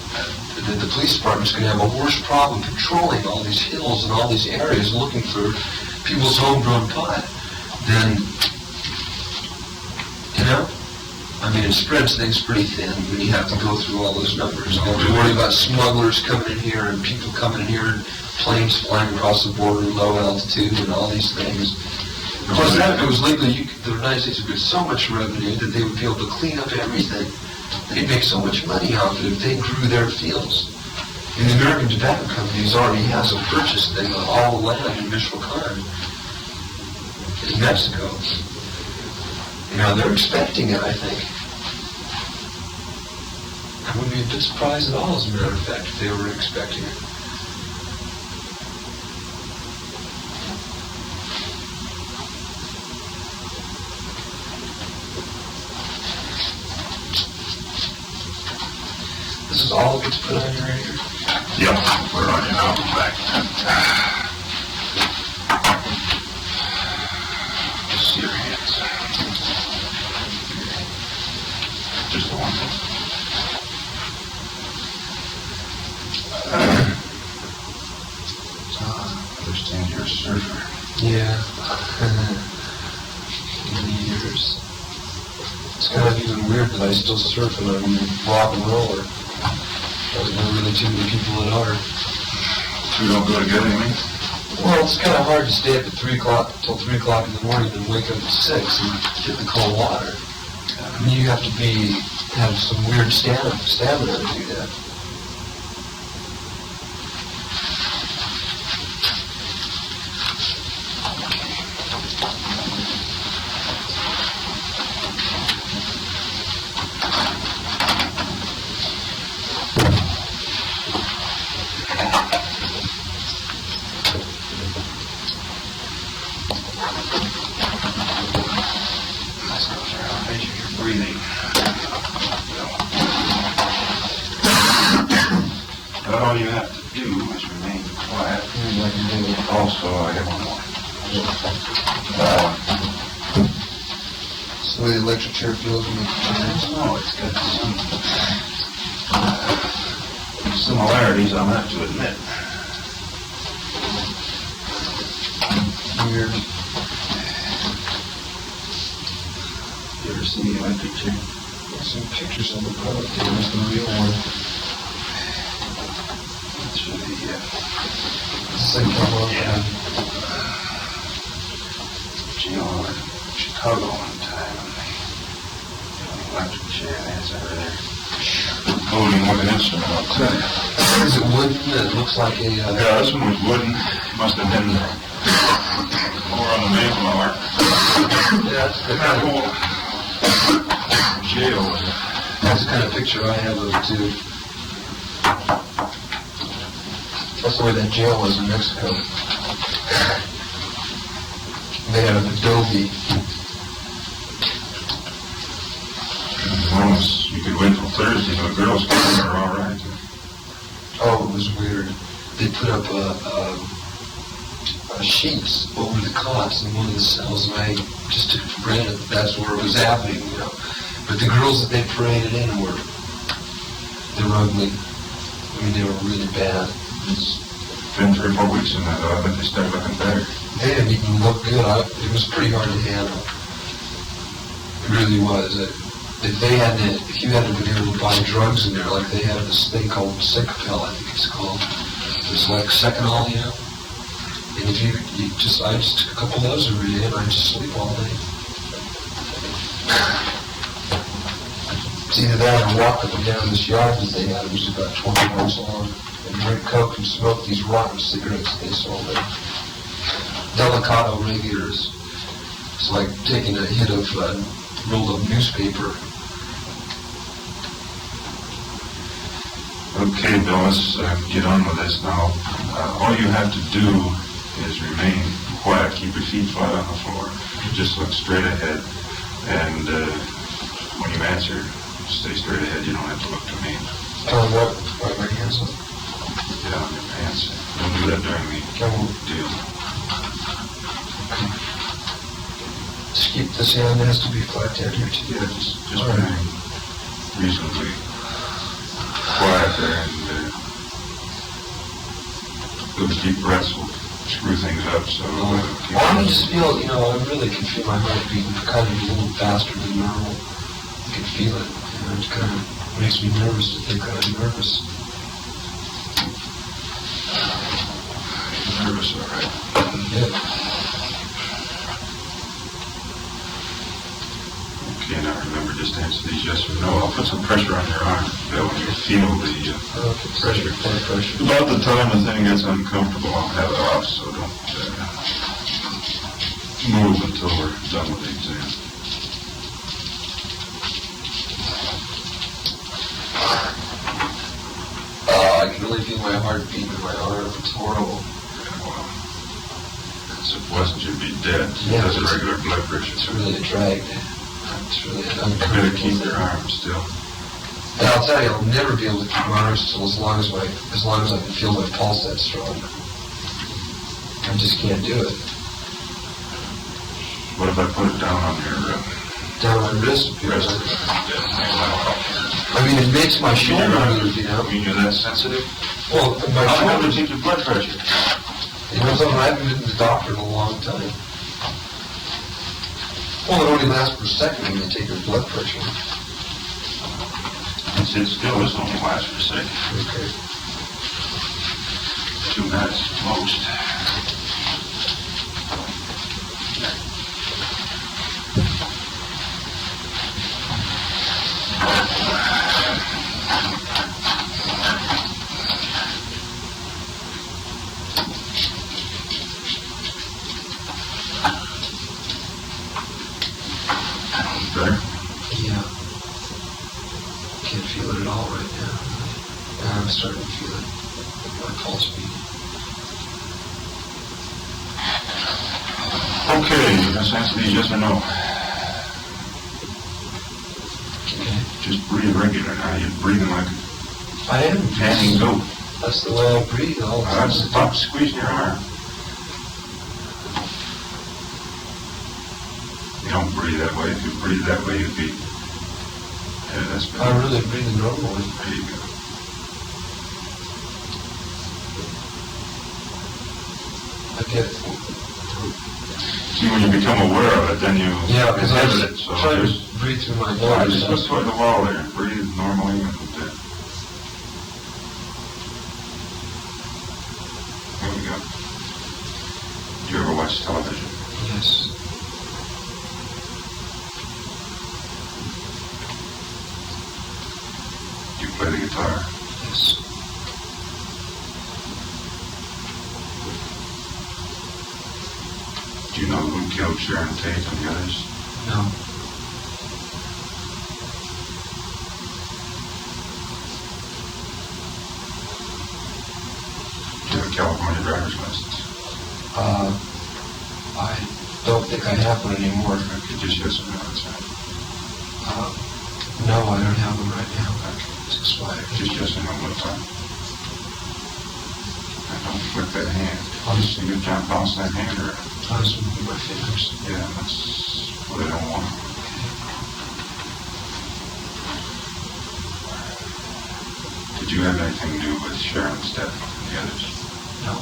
the police department's going to have a worse problem patrolling all these hills and all these areas looking for people's homegrown pot than, it spreads things pretty thin when you have to go through all those numbers. You have to worry about smugglers coming in here and people coming in here and planes flying across the border at low altitude and all these things. Plus, if it was legal, the United States would get so much revenue that they would be able to clean up everything. They'd make so much money off it if they grew their fields. And the American Tobacco Company already has a purchase thing on all the land in Michoacan, in Mexico. They're expecting it, I think. I wouldn't be a bit surprised at all, as a matter of fact, if they were expecting it. This is all that gets put on your radio? Yep, we're on your album back. Just your hands. Just the one. I understand you're a surfer. Yeah. Years. It's kind of even weird that I still surf and I'm a rock and roller. There's not really too many people that are. Two don't go together, you mean? Well, it's kind of hard to stay up at 3 o'clock till 3 o'clock in the morning and wake up at 6 and get the cold water. I mean, you have to have some weird stamina to do that. Breathing. But all you have to do is remain quiet. Also, I have one more. So the electric chair feels when you change. No, it's got some similarities, I'll have to admit. Weird. You ever see the electric chair? There's some pictures of the product. There's the real one. It's really, It's like Gino in Chicago one time, and they got an electric chair, and it's over there. Holding with an instrument, I'll tell you. Is it wooden? It looks like a... Yeah, this one was wooden. Must have been more on the Mayflower. Yeah, that's the That kind of... whole jail. That's the kind of picture I have of it, too. That's the way that jail was in Mexico. Made out of adobe. As long as you could wait till Thursday, the girls are all right. Oh, it was weird. They put up sheets over the cots in one of the cells, and I just took it for granted that that's where it was happening, you know. But the girls that they paraded in they were ugly. I mean, they were really bad. It's been 3 or 4 weeks in that, though. I bet they started looking better. They didn't even look good. It was pretty hard to handle. It really was. If you hadn't been able to buy drugs in there, like they have this thing called Sickpill, I think it's called. It's like Seconal, you know. And if I just took a couple of those every day, and I just sleep all day. It's either that or walk up and down this yard that they had, which was about 20 miles long, and drink Coke and smoke these rotten cigarettes they sold there. Delicado regulars. It's like taking a hit of rolled up newspaper. Okay, Bill, let's get on with this now. All you have to do is remain quiet. Keep your feet flat on the floor. Just look straight ahead. And when you answer, stay straight ahead. You don't have to look to me. What? My hands up? Get on your pants. Don't do that during the deal. Just keep this hand has to be flat down here too. Yeah, just remain reasonably quiet there, and those deep breaths will screw things up, so... I just feel, I really can feel my heart beating kind of a little faster than normal. I can feel it, it kind of makes me nervous to think that I'm nervous. You're nervous, all right. Yeah. Okay, now remember, just answer these yes or no. I'll put some pressure on your arm, Bill, when you feel the pressure. About the time the thing gets uncomfortable, I'll have it off, so don't move until we're done with the exam. I can really feel my heart beating in my arm. It's horrible. Yeah, well, if it wasn't, you'd be dead. Yeah, That's a regular blood pressure. It's really a drag. It's really You better keep your arm still. And I'll tell you, I'll never be able to keep my arms still as long as I can feel my pulse that strong. I just can't do it. What if I put it down on your Down my wrist. wrist? I mean, it makes my shoulder move, You mean you're that sensitive? Well, my How shoulder... to keep your blood pressure? I haven't been to the doctor in a long time. Well, it only lasts for a second when they take your blood pressure. sit still. This only lasts for a second. Okay. 2 minutes most. Better? Yeah. Can't feel it at all right now. Now I'm starting to feel it. My pulse beat. Okay, let's answer these yes or no. Okay. Just breathe regular now. You're breathing like I am. a panting goat. That's the way I breathe all the time. Stop squeezing your arm. You don't breathe that way. If you breathe that way, you'd be... Yeah, that's better. I really breathe normally. There you go. I get it. See, when you become aware of it, then you Because I inhibit it. was So trying just, to breathe through my I nose. just look toward the wall there and breathe normally. And there we go. Do you ever watch television? Yes. Do you play the guitar? Yes. Do you know who killed Sharon Tate and the others? No. Do you have a California driver's license? I don't think I have one anymore. Okay, just yes or no, that's right. No, I don't have one right now. Okay. It's expired. Just yes or no, what time? And don't flick that hand. Just you can't bounce that hand around. I was moving my fingers. Yeah, that's what I don't want. Did you have anything to do with Sharon's death and the others? No.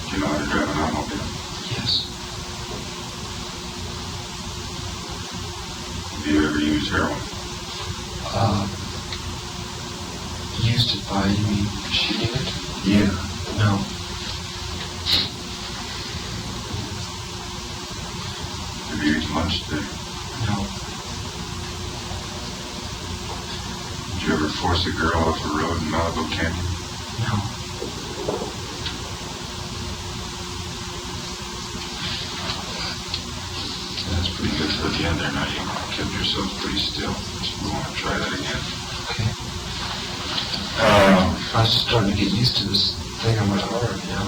Do you know how to drive an automobile? Yes. Have you ever used heroin? Used it by, you mean shooting it? Yeah. No. Have you eaten lunch today? No. Did you ever force a girl off the road in Malibu Canyon? No. That's pretty good for the end there. Now you kept yourself pretty still. We want to try that again. Okay. I was just starting to get used to this thing on my arm now.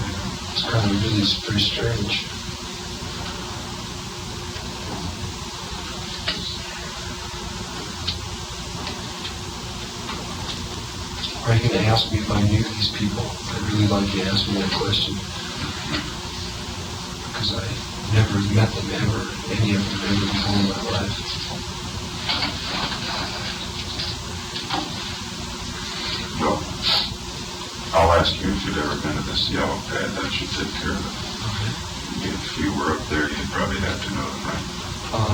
It's kind of really pretty strange. Are you going to ask me if I knew these people? I'd really like you to ask me that question. Because I never met them ever, any of them ever before in my life. Well, I'll ask you if you've ever been to this yellow pad. That should take care of it. Okay. If you were up there, you'd probably have to know them, right?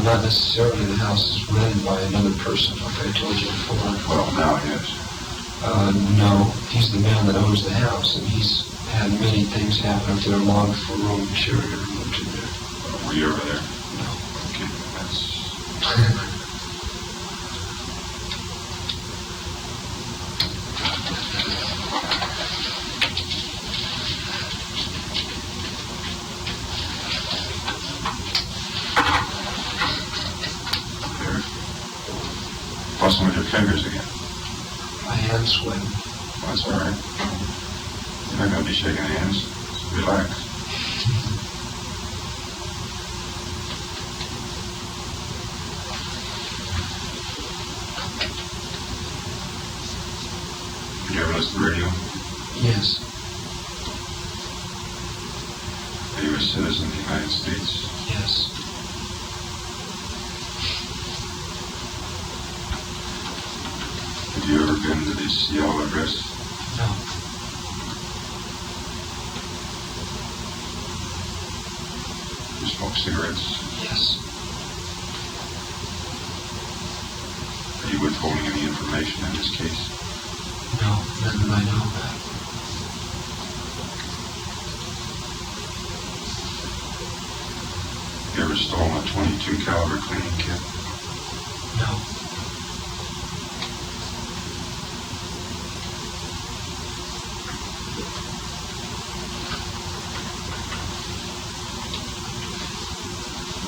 Not necessarily. The house is rented by another person, like I told you before. Well, now, yes. No, he's the man that owns the house, and he's had many things happen up there long before Roman Cherry ever moved in there. Were you over there? No. Okay, that's... There. Fussing with your fingers again. My hand's sweating. That's all right. You're not going to be shaking hands. So relax. Did you ever listen to the radio? Yes. Are you a citizen of the United States? Yes. Have you ever been to the Seattle address? No. The to smoke cigarettes? Yes. Are you withholding any information in this case? No, none that I know about. You ever stolen a .22 caliber cleaning kit? No.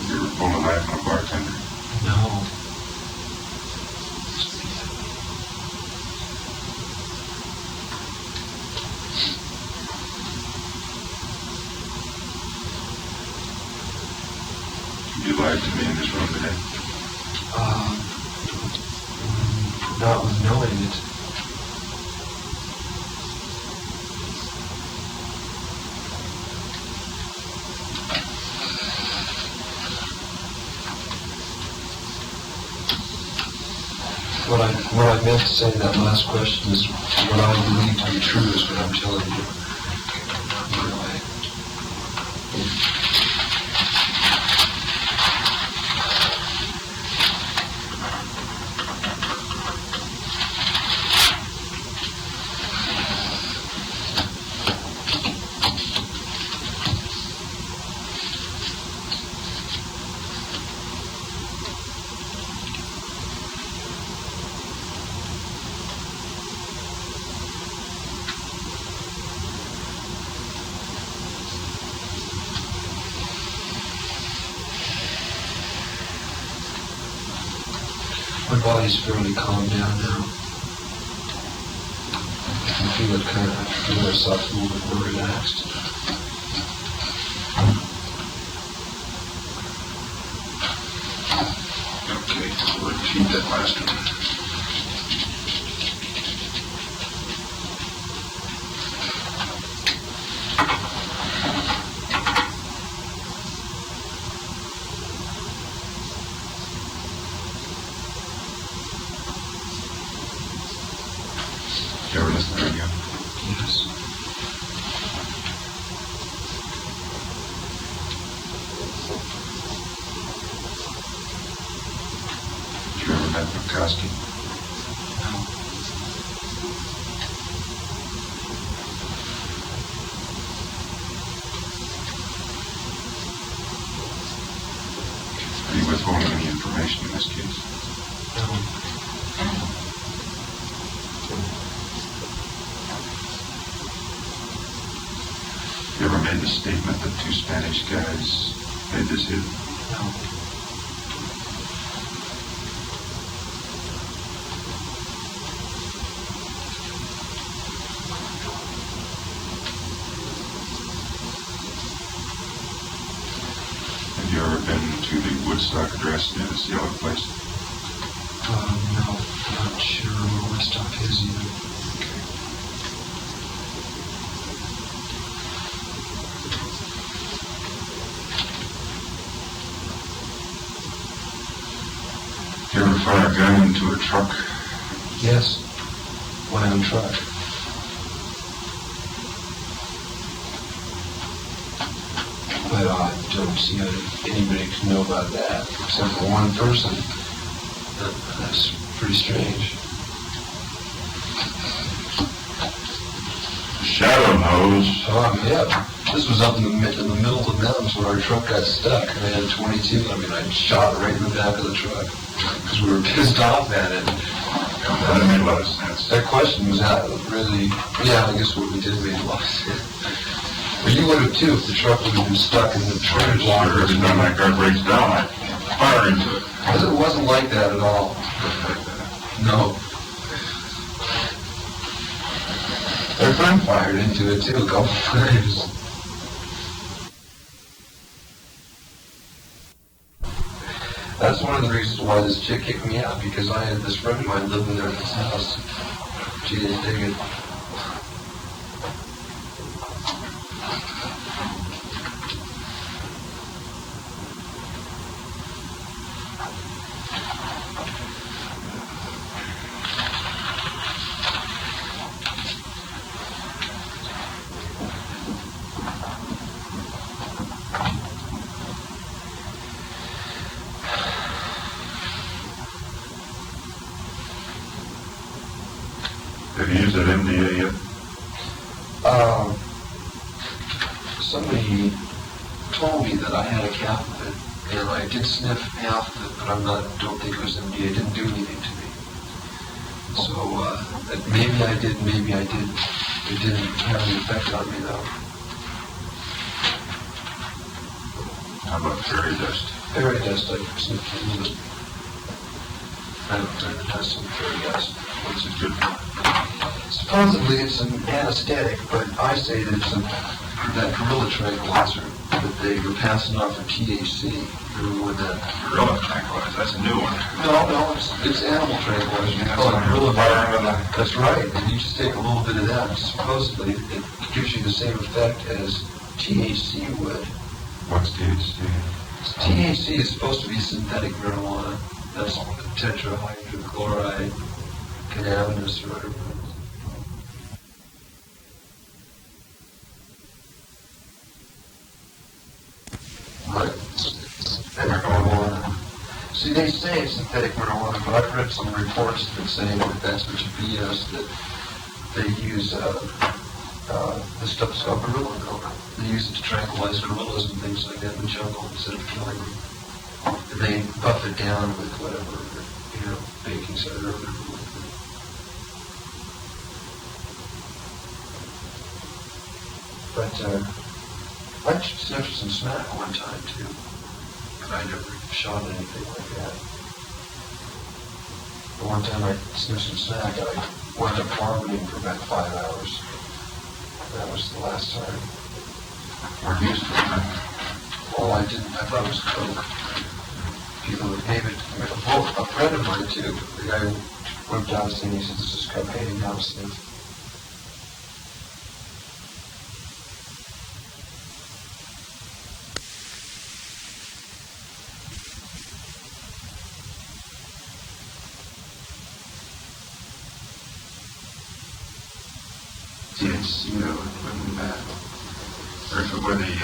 You ever pulled a knife on a bartender? No. You lied to me in this room today. Not with knowing it. What I meant to say in that last question is what I believe to be true is what I'm telling you. My body's fairly calmed down now. I can feel it kind of, feel myself a little bit more relaxed. Okay, we'll repeat that last one. You ever listen to the radio? Yes. You ever met Bukowski? No. Are you withholding any information in this case? No. You ever made the statement that two Spanish guys made this hit? No. Have you ever been to the Woodstock address near the Cielo place? No. I'm not sure where Woodstock is even. You ever fire a gun into a truck? Yes. My own truck. But I don't see how anybody can know about that, except for one person. That's pretty strange. Shadow knows. Yeah. This was up in the middle of the mountains where our truck got stuck. And I had a .22. I mean, I shot right in the back of the truck because we were pissed off at it. That made a lot of sense. That question was really, yeah, I guess what we did made a lot of sense. But you would have too if the truck would have been stuck in the trench. Sure, every time that car breaks down, I fire into it. It wasn't like that at all. No. Their friend fired into it too a couple times. That's one of the reasons why this chick kicked me out, because I had this friend of mine living there in his house. She didn't dig it. it MDA yet? Somebody told me that I had a cap of it, and I did sniff half of it, but don't think it was MDA. It didn't do anything to me. So maybe I did, maybe I didn't. It didn't have any effect on me though. How about fairy dust? Fairy dust, I sniffed a little bit. I don't think it has some fairy dust. What's it good for? Supposedly it's an anesthetic, but I say that it's that gorilla tranquilizer that they were passing off for THC. Remember when that? Gorilla tranquilizer, that's a new one. No, it's animal tranquilizer. You call it gorilla Gorilla. That's right. And you just take a little bit of that, and supposedly it gives you the same effect as THC would. What's THC? THC is supposed to be synthetic marijuana. That's tetrahydrochloride, cannabis, or whatever. Right. Synthetic marijuana. See, they say it's synthetic marijuana, but I've read some reports that say that that's such a BS, that they use this stuff's called gorilla milk. They use it to tranquilize gorillas and things like that in the jungle instead of killing them. And they buff it down with whatever, baking soda or whatever. But I sniffed some smack one time too, but I never shot anything like that. The one time I sniffed some smack, I wound up vomiting for about 5 hours. That was the last time. Or used to it? Oh, I didn't. I thought it was coke. People gave it. A friend of mine too. The guy who whipped out his thing, he said, "This is cocaine, now sniff." THC, though, it wouldn't be bad. Or if it were the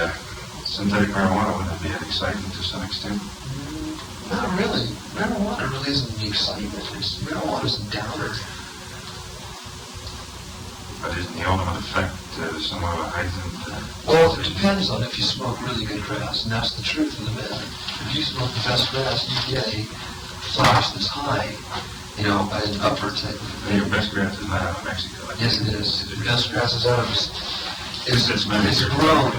synthetic marijuana, wouldn't it be exciting to some extent? Not really. Marijuana really isn't the excitement. Marijuana's a downer. But isn't the ultimate effect somewhat of a heightened... Well, it depends on if you smoke really good grass, and that's the truth of the matter. If you smoke the best grass, you get a flash that's high, an upper type of thing. Your best grass is not out of Mexico. Yes, it is. The best grass is out of it. It's manicured. grown.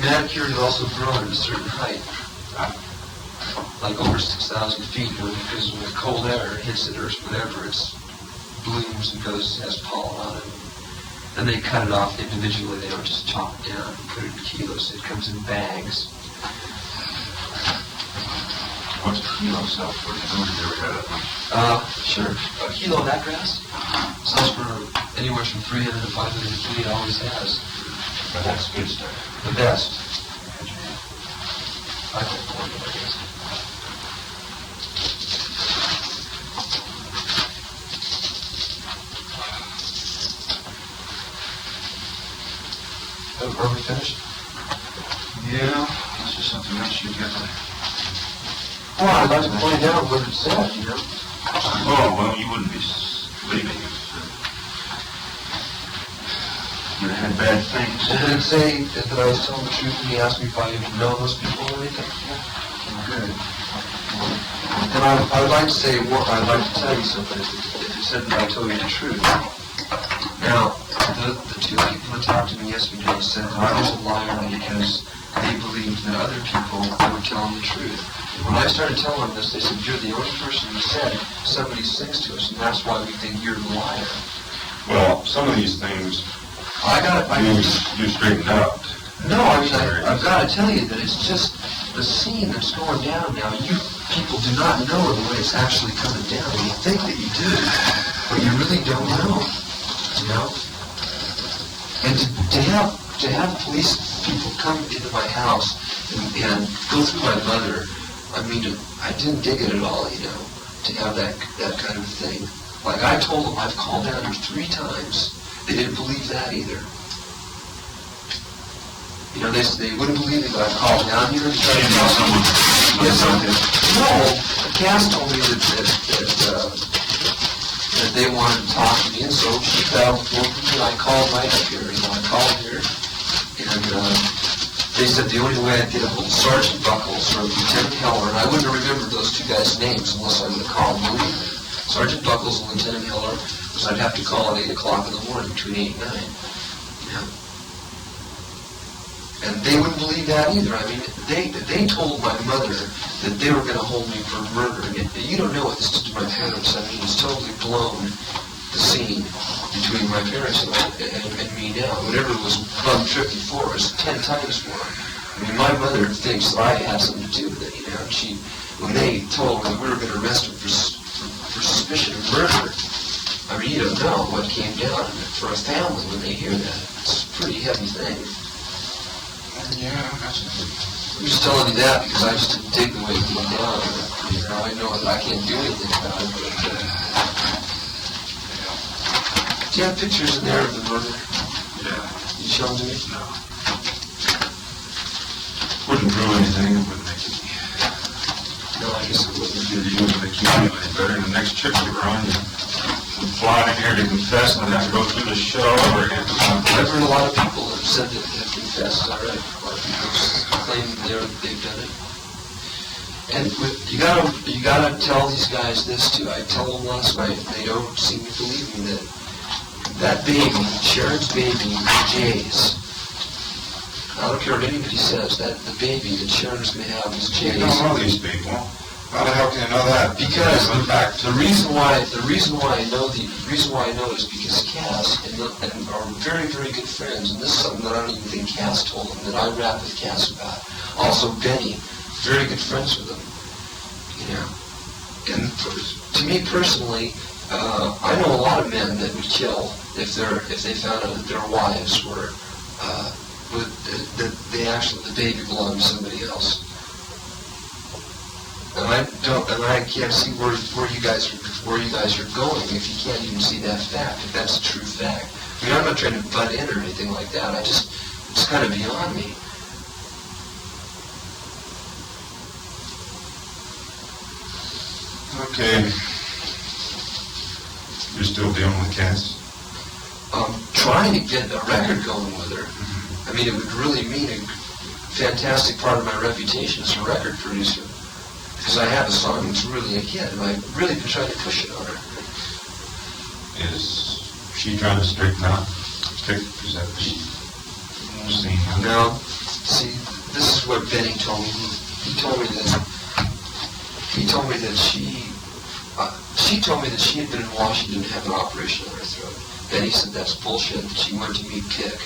Manicured is also grown at a certain height. Like over 6,000 feet, because when the cold air hits it or whatever, it blooms and has pollen on it. And they cut it off individually. They don't just chop it down and put it in kilos. It comes in bags. What's a kilo sell for? You ever had it? Sure. A kilo of that grass sells for anywhere from $300 to $500 it always has. But that's good stuff. The best. I don't know, I guess. Are we finished? Yeah, this is something else you get to... Well, I'd like to point out what it said, Oh, well, you wouldn't be leaving if you had bad things. Well, did it say that I was telling the truth and he asked me if I even know those people or anything? Good. And I would like to say, I'd like to tell you something if it said that I told you the truth. Now, the two people that talked to me yesterday said that I was a liar because they believed that other people were telling the truth. When I started telling them this, they said, "You're the only person who said somebody sings to us, and that's why we think you're the liar." Well, some of these things you straightened out. No, I mean, I've got to tell you that it's just the scene that's going down now. You people do not know the way it's actually coming down. You think that you do, but you really don't know. And to have police people come into my house and go through my mother, I mean, I didn't dig it at all, to have that kind of thing. Like I told them, I've called down here 3 times. They didn't believe that either. They wouldn't believe me, but I've called down here and tried to tell someone. Yes, no, Cass told me that that they wanted to talk to me, and so she fell for me, and I called right up here. I called here, and they said the only way I'd get a hold of Sergeant Buckles or Lieutenant Heller, and I wouldn't have remembered those two guys' names unless I would have called them. Sergeant Buckles and Lieutenant Heller, because I'd have to call at 8 o'clock in the morning, between 8 and 9. And they wouldn't believe that either. I mean, they told my mother that they were going to hold me for murder. And you don't know what this did to my parents. I mean, it's totally blown the scene between my parents and me now. Whatever was bum trip before is 10 times more. I mean, my mother thinks that I had something to do with it, And when they told me that we were going to arrest him for suspicion of murder, I mean, you don't know what came down for a family when they hear that. It's a pretty heavy thing. Yeah, that's I'm just telling you that because I just didn't dig the way it came down. I know that I can't do anything about it, but do you have pictures in there of the murder? Yeah. You show them to me? No. Wouldn't prove anything, it wouldn't make it. No, I guess it wouldn't. It wouldn't make you feel any better. The next trip you were on, you fly in here to confess and then have to go through the shit all over again. I've heard a lot of people have said that have confessed. All right. A lot of people claim they've done it. And you gotta tell these guys this too. I told them last night, and they don't seem to believe me, that baby, Sharon's baby, Jay's. I don't care what anybody says, that the baby that Sharon's going to have is Jay's. You don't know these people. How the hell can you know that? Because in fact, the reason why I know is because Cass and are very, very good friends, and this is something that I don't even think Cass told him, that I rap with Cass about. Also Benny, very good friends with him. And to me personally, I know a lot of men that would kill if they found out that their wives were that the baby belonged to somebody else. And I can't see where you guys are going if you can't even see that fact, if that's a true fact. I mean, I'm not trying to butt in or anything like that. It's kind of beyond me. Okay. You're still dealing with Cass? Trying to get a record going with her. I mean, it would really mean a fantastic part of my reputation as a record producer. Because I have a song that's really a hit, and I've really been trying to push it on her. Is she trying to straighten out? Is that the scene? No. See, this is what Benny told me. He told me that she told me that she had been in Washington to have an operation on her throat. Benny said that's bullshit, that she went to meet Pick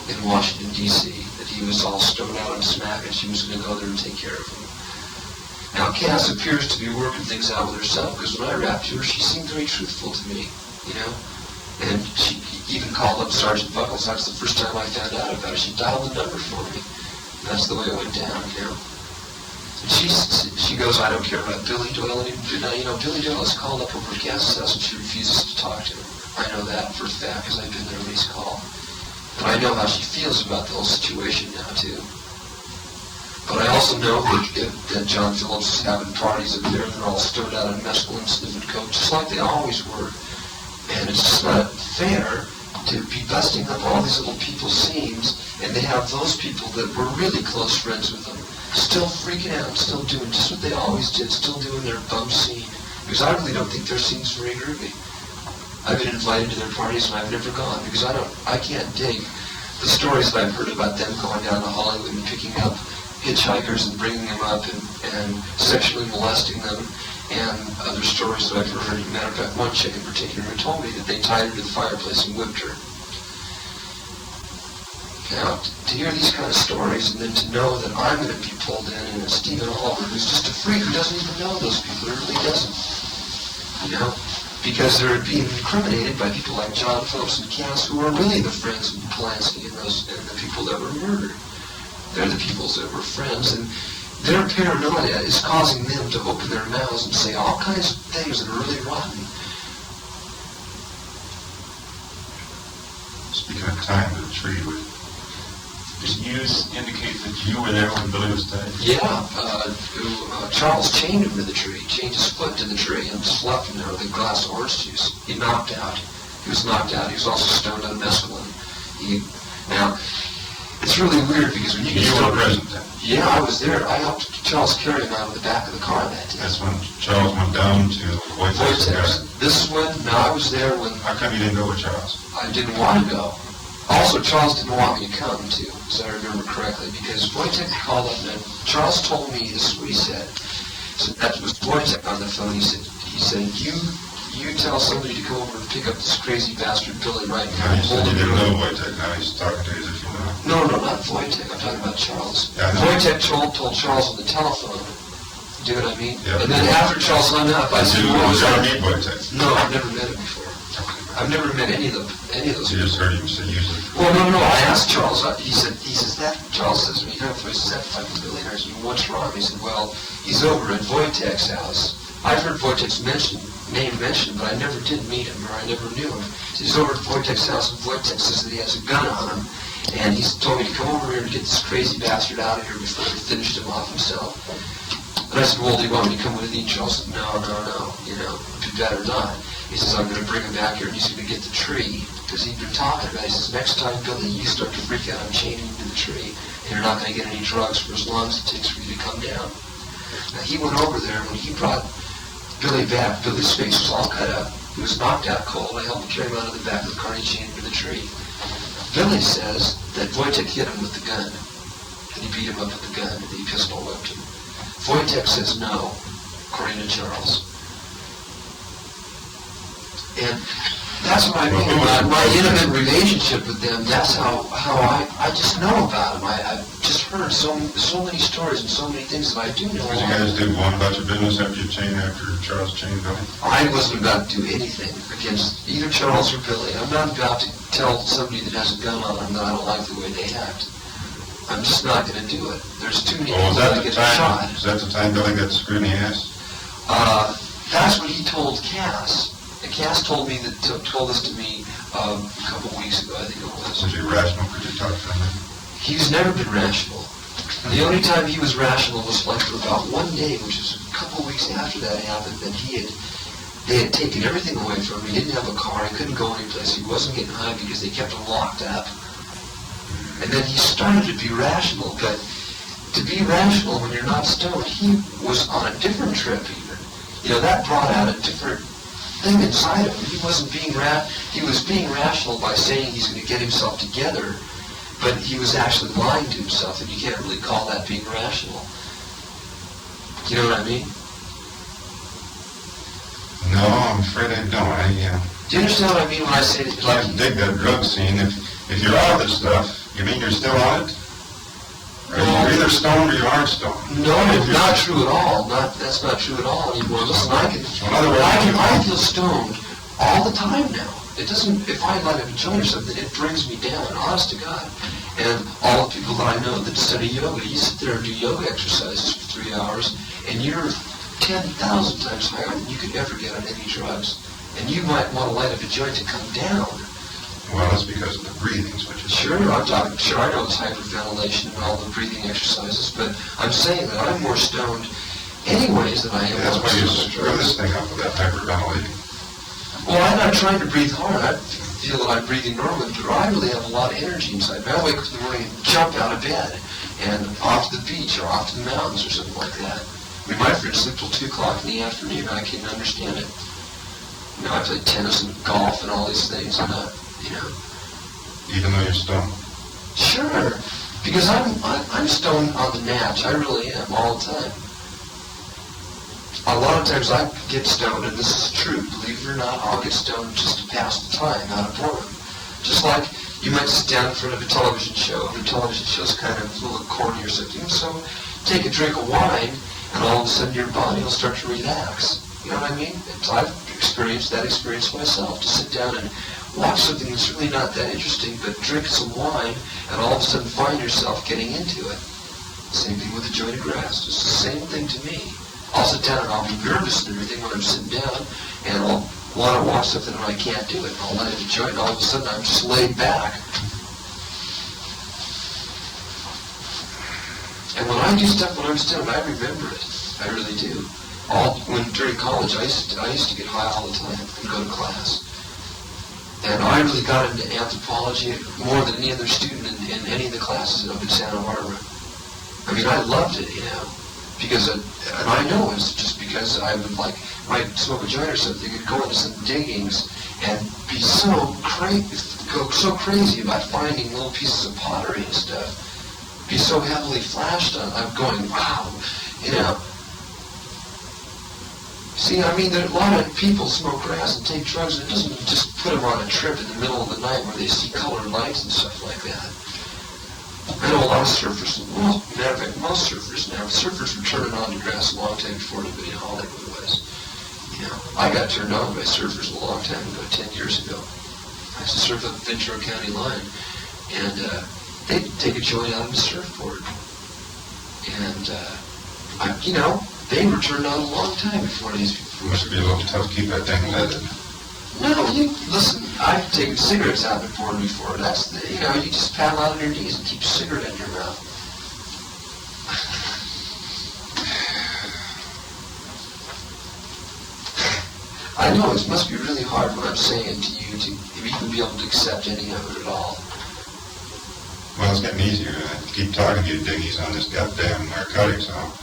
in Washington, D.C., that he was all stoned out and smack, and she was going to go there and take care of him. Now, Cass appears to be working things out with herself, because when I rapped to her, she seemed very truthful to me, And she even called up Sergeant Buckles. That's the first time I found out about it. She dialed the number for me. And that's the way it went down, And she goes, I don't care about Billy Doyle. Billy Doyle is called up over at Cass's house, and she refuses to talk to him. I know that for a fact, because I've been there when he's called. And I know how she feels about the whole situation now, too. But I also know that John Phillips is having parties up there, and they're all stoned out on mescaline, sniffing coke, just like they always were. And it's just not fair to be busting up all these little people's seams, and they have those people that were really close friends with them, still freaking out, still doing just what they always did, still doing their bum scene. Because I really don't think their scene's very groovy. I've been invited to their parties and I've never gone because I can't dig the stories that I've heard about them going down to Hollywood and picking up hitchhikers and bringing them up and sexually molesting them, and other stories that I've heard. As a matter of fact, one chick in particular told me that they tied her to the fireplace and whipped her. Now, to hear these kind of stories and then to know that I'm going to be pulled in, and it's Stephen Oliver, who's just a freak who doesn't even know those people, he really doesn't, because they're being incriminated by people like John Phillips and Cass, who are really the friends of Polanski and the people that were murdered. They're the people that were friends, and their paranoia is causing them to open their mouths and say all kinds of things that are really rotten. Speaking of time to the tree, did you indicate that you were there when Billy was dead? Yeah, Charles chained him to the tree, chained his foot to the tree, and just left him there with a glass of orange juice. He knocked out. He was knocked out. He was also stoned on mescaline. Now, it's really weird because when you get were present then? Yeah, I was there. I helped Charles carry him out of the back of the car that day. That's when Charles went down to Wojtek's. This is when, no, I was there when How come you didn't go with Charles? I didn't want to go. Also, Charles didn't want me to come, too, as I remember correctly, because Wojtek called up and Charles told me, this is what he said. So that was Wojtek on the phone. He said, you tell somebody to come over and pick up this crazy bastard Billy right now. You said you didn't know Wojtek. Now he's talking to you as if you know. No, not Wojtek. I'm talking about Charles. Yeah, Wojtek told Charles on the telephone. Do you know what I mean? Yeah. And then after Charles hung up, I said, "Well, was I meet Wojtek?" No, I've never met him before. I've never met any of those. You just heard him say usually. Well, no. I asked Charles. He says that. Charles says to me, says that fucking Billy Rinehart. I said, what's wrong? He said, well, he's over at Wojtek's house. I've heard Wojtek's name mentioned, but I never did meet him, or I never knew him. So he's over at Wojtek's house, and Wojtek says that he has a gun on him, and he's told me to come over here and get this crazy bastard out of here before he finished him off himself. And I said, well, do you want me to come with you? And Charles said, no, be better not. He says, I'm going to bring him back here, and he's going to get the tree, because he'd been talking about it. He says, next time, Billy, you start to freak out, I'm chaining you to the tree, and you're not going to get any drugs for as long as it takes for you to come down. Now, he went over there, and when he brought Billy back, Billy's face was all cut up. He was knocked out cold. I helped him carry him out of the back of the car, and he chained him to the tree. Billy says that Wojtek hit him with the gun, and he beat him up with the gun, and he pistol whipped him. Wojtek says no, according to Charles. And that's what I mean about my intimate relationship with them. That's how I just know about them. I've just heard so many stories and so many things that I do know. Because you guys did one bunch of business after Charles chained Billy? I wasn't about to do anything against either Charles or Billy. I'm not about to tell somebody that has a gun on them that I don't like the way they act. I'm just not going to do it. There's too many people that get shot. Is that the time Billy got screwed in the ass? That's what he told Cass. And Cass told this to me a couple weeks ago, I think it was. Was he rational? Could you talk to him? He's never been rational. The only time he was rational was like for about one day, which was a couple weeks after that happened, that they had taken everything away from him. He didn't have a car. He couldn't go anyplace. He wasn't getting high because they kept him locked up. And then he started to be rational, but to be rational when you're not stoned, he was on a different trip even. That brought out a different thing inside of him. He was being rational by saying he's going to get himself together, but he was actually lying to himself, and you can't really call that being rational. You know what I mean? No, I'm afraid I don't. Do you understand what I mean when I say that? I dig that drug scene. If you're out of this stuff, you mean you're still on it? You're either stoned or you aren't stoned. No, it's not true at all. That's not true at all anymore. Listen, I feel stoned all the time now. It doesn't, if I light up a joint or something, it brings me down, honest to God. And all the people that I know that study yoga, you sit there and do yoga exercises for 3 hours, and you're 10,000 times higher than you could ever get on any drugs. And you might want to light up a joint to come down. Well, that's because of the breathing, which is... Sure, I know it's hyperventilation and all the breathing exercises, but I'm saying that I'm more stoned anyways than I am. That's why you screw this thing up with that hyperventilating. Well, I'm not trying to breathe hard. I feel that I'm breathing normally, but I really have a lot of energy inside. I wake up in the morning and jump out of bed and off to the beach or off to the mountains or something like that. My friends sleep till 2 o'clock in the afternoon. I can't understand it. I play tennis and golf and all these things, and even though you're stoned? Sure, because I'm stoned on the natch. I really am, all the time. A lot of times I get stoned, and this is true, believe it or not, I'll get stoned just to pass the time, not a boredom. Just like you might sit down in front of a television show, and the television show's kind of a little corny or something, so take a drink of wine, and all of a sudden your body will start to relax. You know what I mean? I've experienced that experience myself, to sit down and watch something that's really not that interesting, but drink some wine, and all of a sudden find yourself getting into it. Same thing with a joint of grass. It's the same thing to me. I'll sit down and I'll be nervous and everything when I'm sitting down, and I'll want to watch something and I can't do it. I'll light a joint, and all of a sudden I'm just laid back. And when I do stuff when I'm stoned, I remember it. I I really do. During college, I used to get high all the time and go to class. And I really got into anthropology more than any other student in any of the classes up in Santa Barbara. I mean, I loved it, because, and I know it's just because I would might smoke a joint or something and go into some diggings and be go so crazy about finding little pieces of pottery and stuff. Be so heavily flashed on. I'm going, wow, See, I mean, there are a lot of people smoke grass and take drugs, and it doesn't just put them on a trip in the middle of the night where they see colored lights and stuff like that. I know a lot of surfers, matter of fact, most surfers now, surfers were turning on to grass a long time before anybody in Hollywood was. I got turned on by surfers a long time ago, 10 years ago. I used to surf up Ventura County line, and they'd take a joint out of the surfboard. And, they were turned on a long time before these people. Must be a little tough to keep that thing lit. No, listen, I've taken cigarettes out of the board before. That's, you just paddle out on your knees and keep a cigarette in your mouth. I know, it must be really hard what I'm saying to you to even be able to accept any of it at all. Well, it's getting easier. I keep talking to you diggies on this goddamn narcotics, so I'll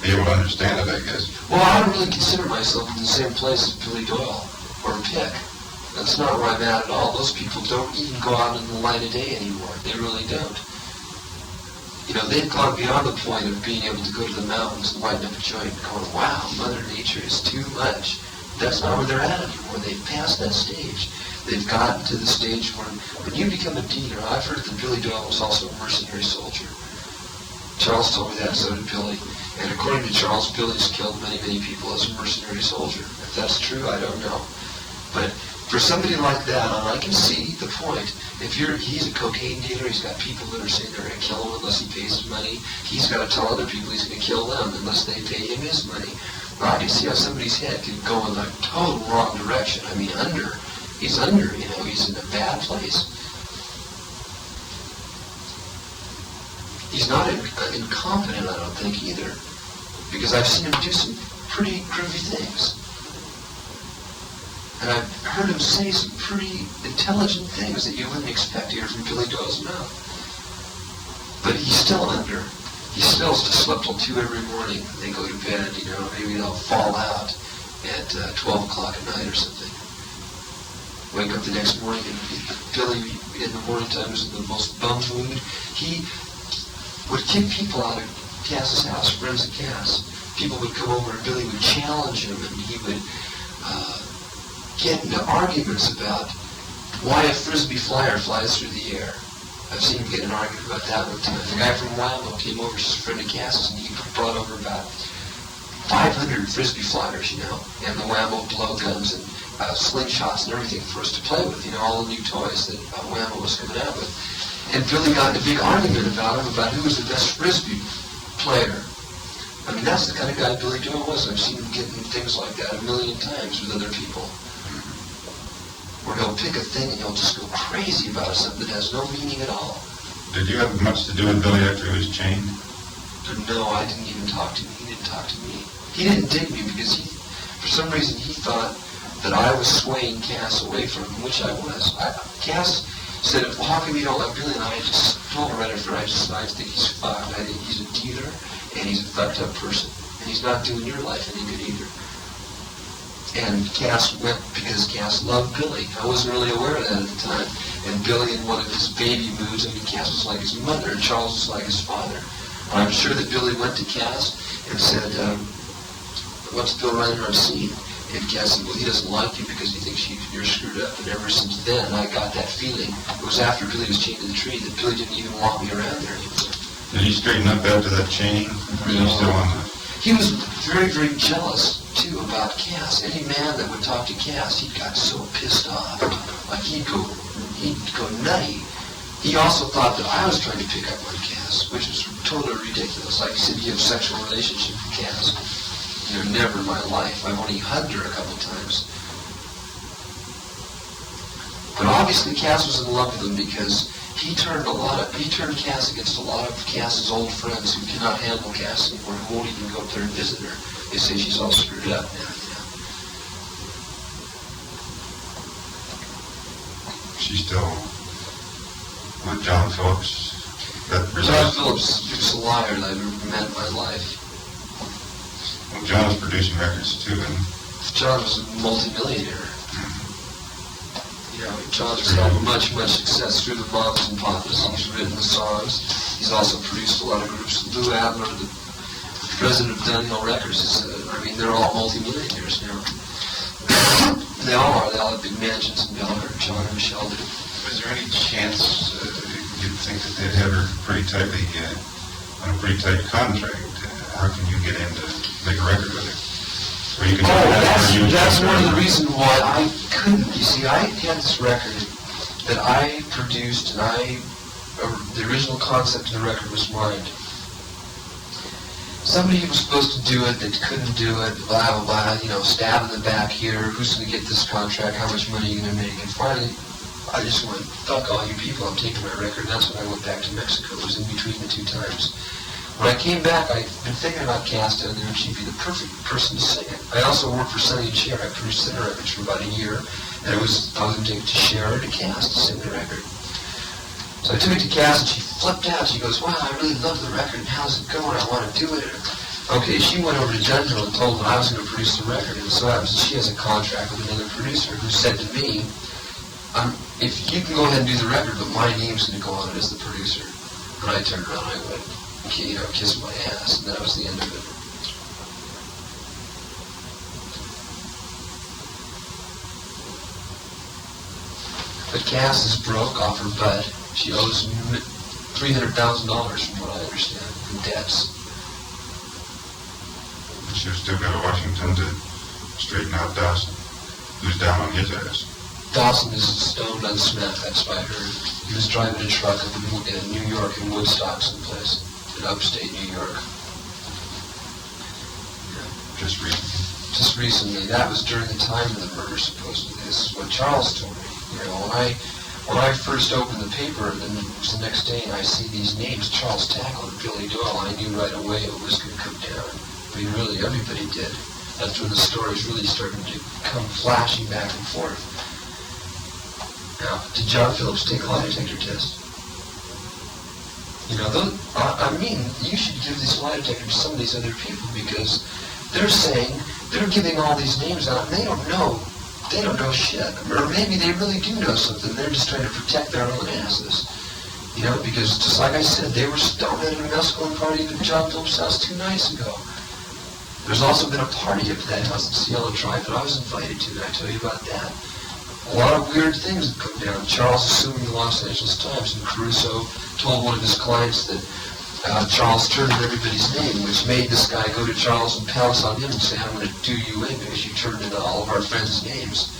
be able to understand it, I guess. Well, I don't really consider myself in the same place as Billy Doyle or Pick. That's not where I'm at all. Those people don't even go out in the light of day anymore. They really don't. They've gone beyond the point of being able to go to the mountains and light up a joint and going, wow, Mother Nature is too much. That's not where they're at anymore. They've passed that stage. They've gotten to the stage where when you become a dealer, I've heard that Billy Doyle was also a mercenary soldier. Charles told me that, so did Billy. And according to Charles, Billy's killed many, many people as a mercenary soldier. If that's true, I don't know. But for somebody like that, I can see the point. He's a cocaine dealer, he's got people that are saying they're going to kill him unless he pays his money. He's got to tell other people he's going to kill them unless they pay him his money. Well, I can see how somebody's head could go in the total wrong direction. I mean, he's he's in a bad place. He's not incompetent, I don't think, either. Because I've seen him do some pretty groovy things. And I've heard him say some pretty intelligent things that you wouldn't expect to hear from Billy Doyle's mouth. But he's still under. He still just slept till 2 every morning. They go to bed, maybe they'll fall out at 12 o'clock at night or something. Wake up the next morning, and Billy, in the morning time, was in the most bummed mood. He would kick people out of Cass's house, friends of Cass. People would come over and Billy would challenge him, and he would get into arguments about why a frisbee flyer flies through the air. I've seen him get in an argument about that one time. The guy from Wyoming came over, just a friend of Cass's, and he brought over about 500 frisbee flyers, and the Whammo blowguns and slingshots and everything for us to play with, all the new toys that Whammo was coming out with. And Billy got in a big argument about him, about who was the best frisbee player. I mean, that's the kind of guy Billy Doyle was. I've seen him get in things like that a million times with other people. Where he'll pick a thing and he'll just go crazy about something that has no meaning at all. Did you have much to do with Billy after he was chained? No, I didn't even talk to him. He didn't talk to me. He didn't dig me because for some reason, he thought that I was swaying Cass away from him, which I was. Cass said, well, how come you don't like Billy? And I just told him right after, I think he's fucked. I think he's a dealer, and he's a fucked up person. And he's not doing your life any good either. And Cass went because Cass loved Billy. I wasn't really aware of that at the time. And Billy, in one of his baby moods, Cass was like his mother, and Charles was like his father. And I'm sure that Billy went to Cass and said, what's Bill Rinehart seen? And Cass said, well, he doesn't like you because he thinks you're screwed up. And ever since then, I got that feeling. It was after Billy was chained to the tree that Billy didn't even want me around there anymore. Did he straighten up after that chaining? Or is he still on that? He was very, very jealous, too, about Cass. Any man that would talk to Cass, he got so pissed off. Like, he'd go nutty. He also thought that I was trying to pick up on Cass, which was totally ridiculous. Like he said, you have a sexual relationship with Cass. Never in my life. I've only hugged her a couple times. But obviously Cass was in love with him because he turned Cass against a lot of Cass's old friends who cannot handle Cass anymore, who won't even go up there and visit her. They say she's all screwed up now, you know. She's still with John Phillips. John Phillips is a liar that I've ever met in my life. Well, John was producing records too, and John was a multimillionaire. You know, John's had much success through the Mamas and Papas. He's written the songs. He's also produced a lot of groups. Lou Adler, the president of Dunhill Records, they're all multimillionaires now. They all are. They all have big mansions in Bel Air. John and Michelle do. was there any chance you'd think that they'd have her pretty tightly on a pretty tight contract? How can you get in to make a record with her? Or you can that's one of the reasons why I couldn't. You see, I had this record that I produced, and the original concept of the record was mine. Somebody was supposed to do it that couldn't do it, blah, blah, blah, stab in the back here, who's going to get this contract, how much money are you going to make? And finally, I just went, fuck all you people, I'm taking my record. And that's when I went back to Mexico. It was in between the two times. When I came back, I'd been thinking about Cass down there, and she'd be the perfect person to sing it. I also worked for Sonny and Cher. I produced their records for about a year, and I was going to take it to Cher or to Cass to sing the record. So I took it to Cass, and she flipped out. She goes, wow, I really love the record, and how's it going? I want to do it. Okay, she went over to Dunhill and told them I was going to produce the record, and so happens she has a contract with another producer who said to me, if you can go ahead and do the record, but my name's going to go on it as the producer. And I turned around and I went, kiss my ass, and that was the end of it. But Cass is broke off her butt. She owes $300,000 from what I understand, in debts. She's still got to Washington to straighten out Dawson, who's down on his ass. Dawson is stoned on smack, that's what I heard. He was driving a truck up in New York, in Woodstock someplace, in upstate New York. Yeah. Just recently. That was during the time of the murder, supposedly. This is what Charles told me. When I first opened the paper, and then it was the next day, and I see these names, Charles Tackle and Billy Doyle, I knew right away it was going to come down. I mean, really, everybody did. That's when the stories really started to come flashing back and forth. Now, did John Phillips take a lie detector test? You should give this lie detector to some of these other people, because they're saying, they're giving all these names out, and they don't know shit. Or maybe they really do know something. They're just trying to protect their own asses. Because just like I said, they were stoned at a mescaline party at John Phillips' house 2 nights ago. There's also been a party at that house in Cielo Drive that I was invited to. Did I tell you about that? A lot of weird things have come down. Charles assuming the Los Angeles Times, and Caruso told one of his clients that Charles turned in everybody's name, which made this guy go to Charles and pounce on him and say, I'm going to do you in because you turned in all of our friends' names.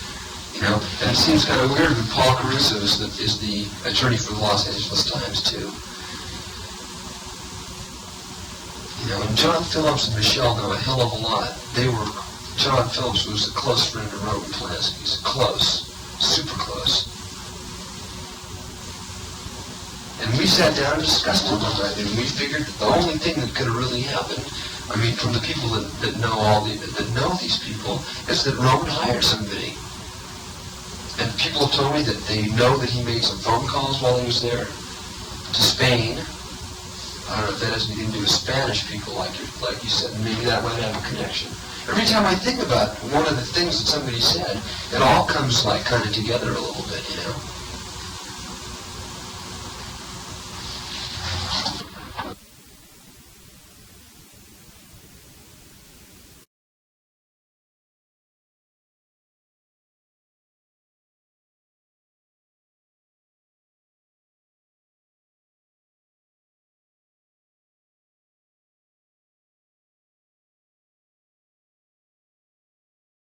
And it seems kind of weird when Paul Caruso is the attorney for the Los Angeles Times, too. And John Phillips and Michelle know a hell of a lot. John Phillips was a close friend of Roman Polanski's. Close. Super close. And we sat down and discussed it one night, and we figured that the only thing that could have really happened, from the people that know these people, is that Roman hired somebody. And people have told me that they know that he made some phone calls while he was there to Spain. I don't know if that has anything to do with Spanish people, like you said. Maybe that might have a connection. Every time I think about one of the things that somebody said, it all comes kind of together a little bit,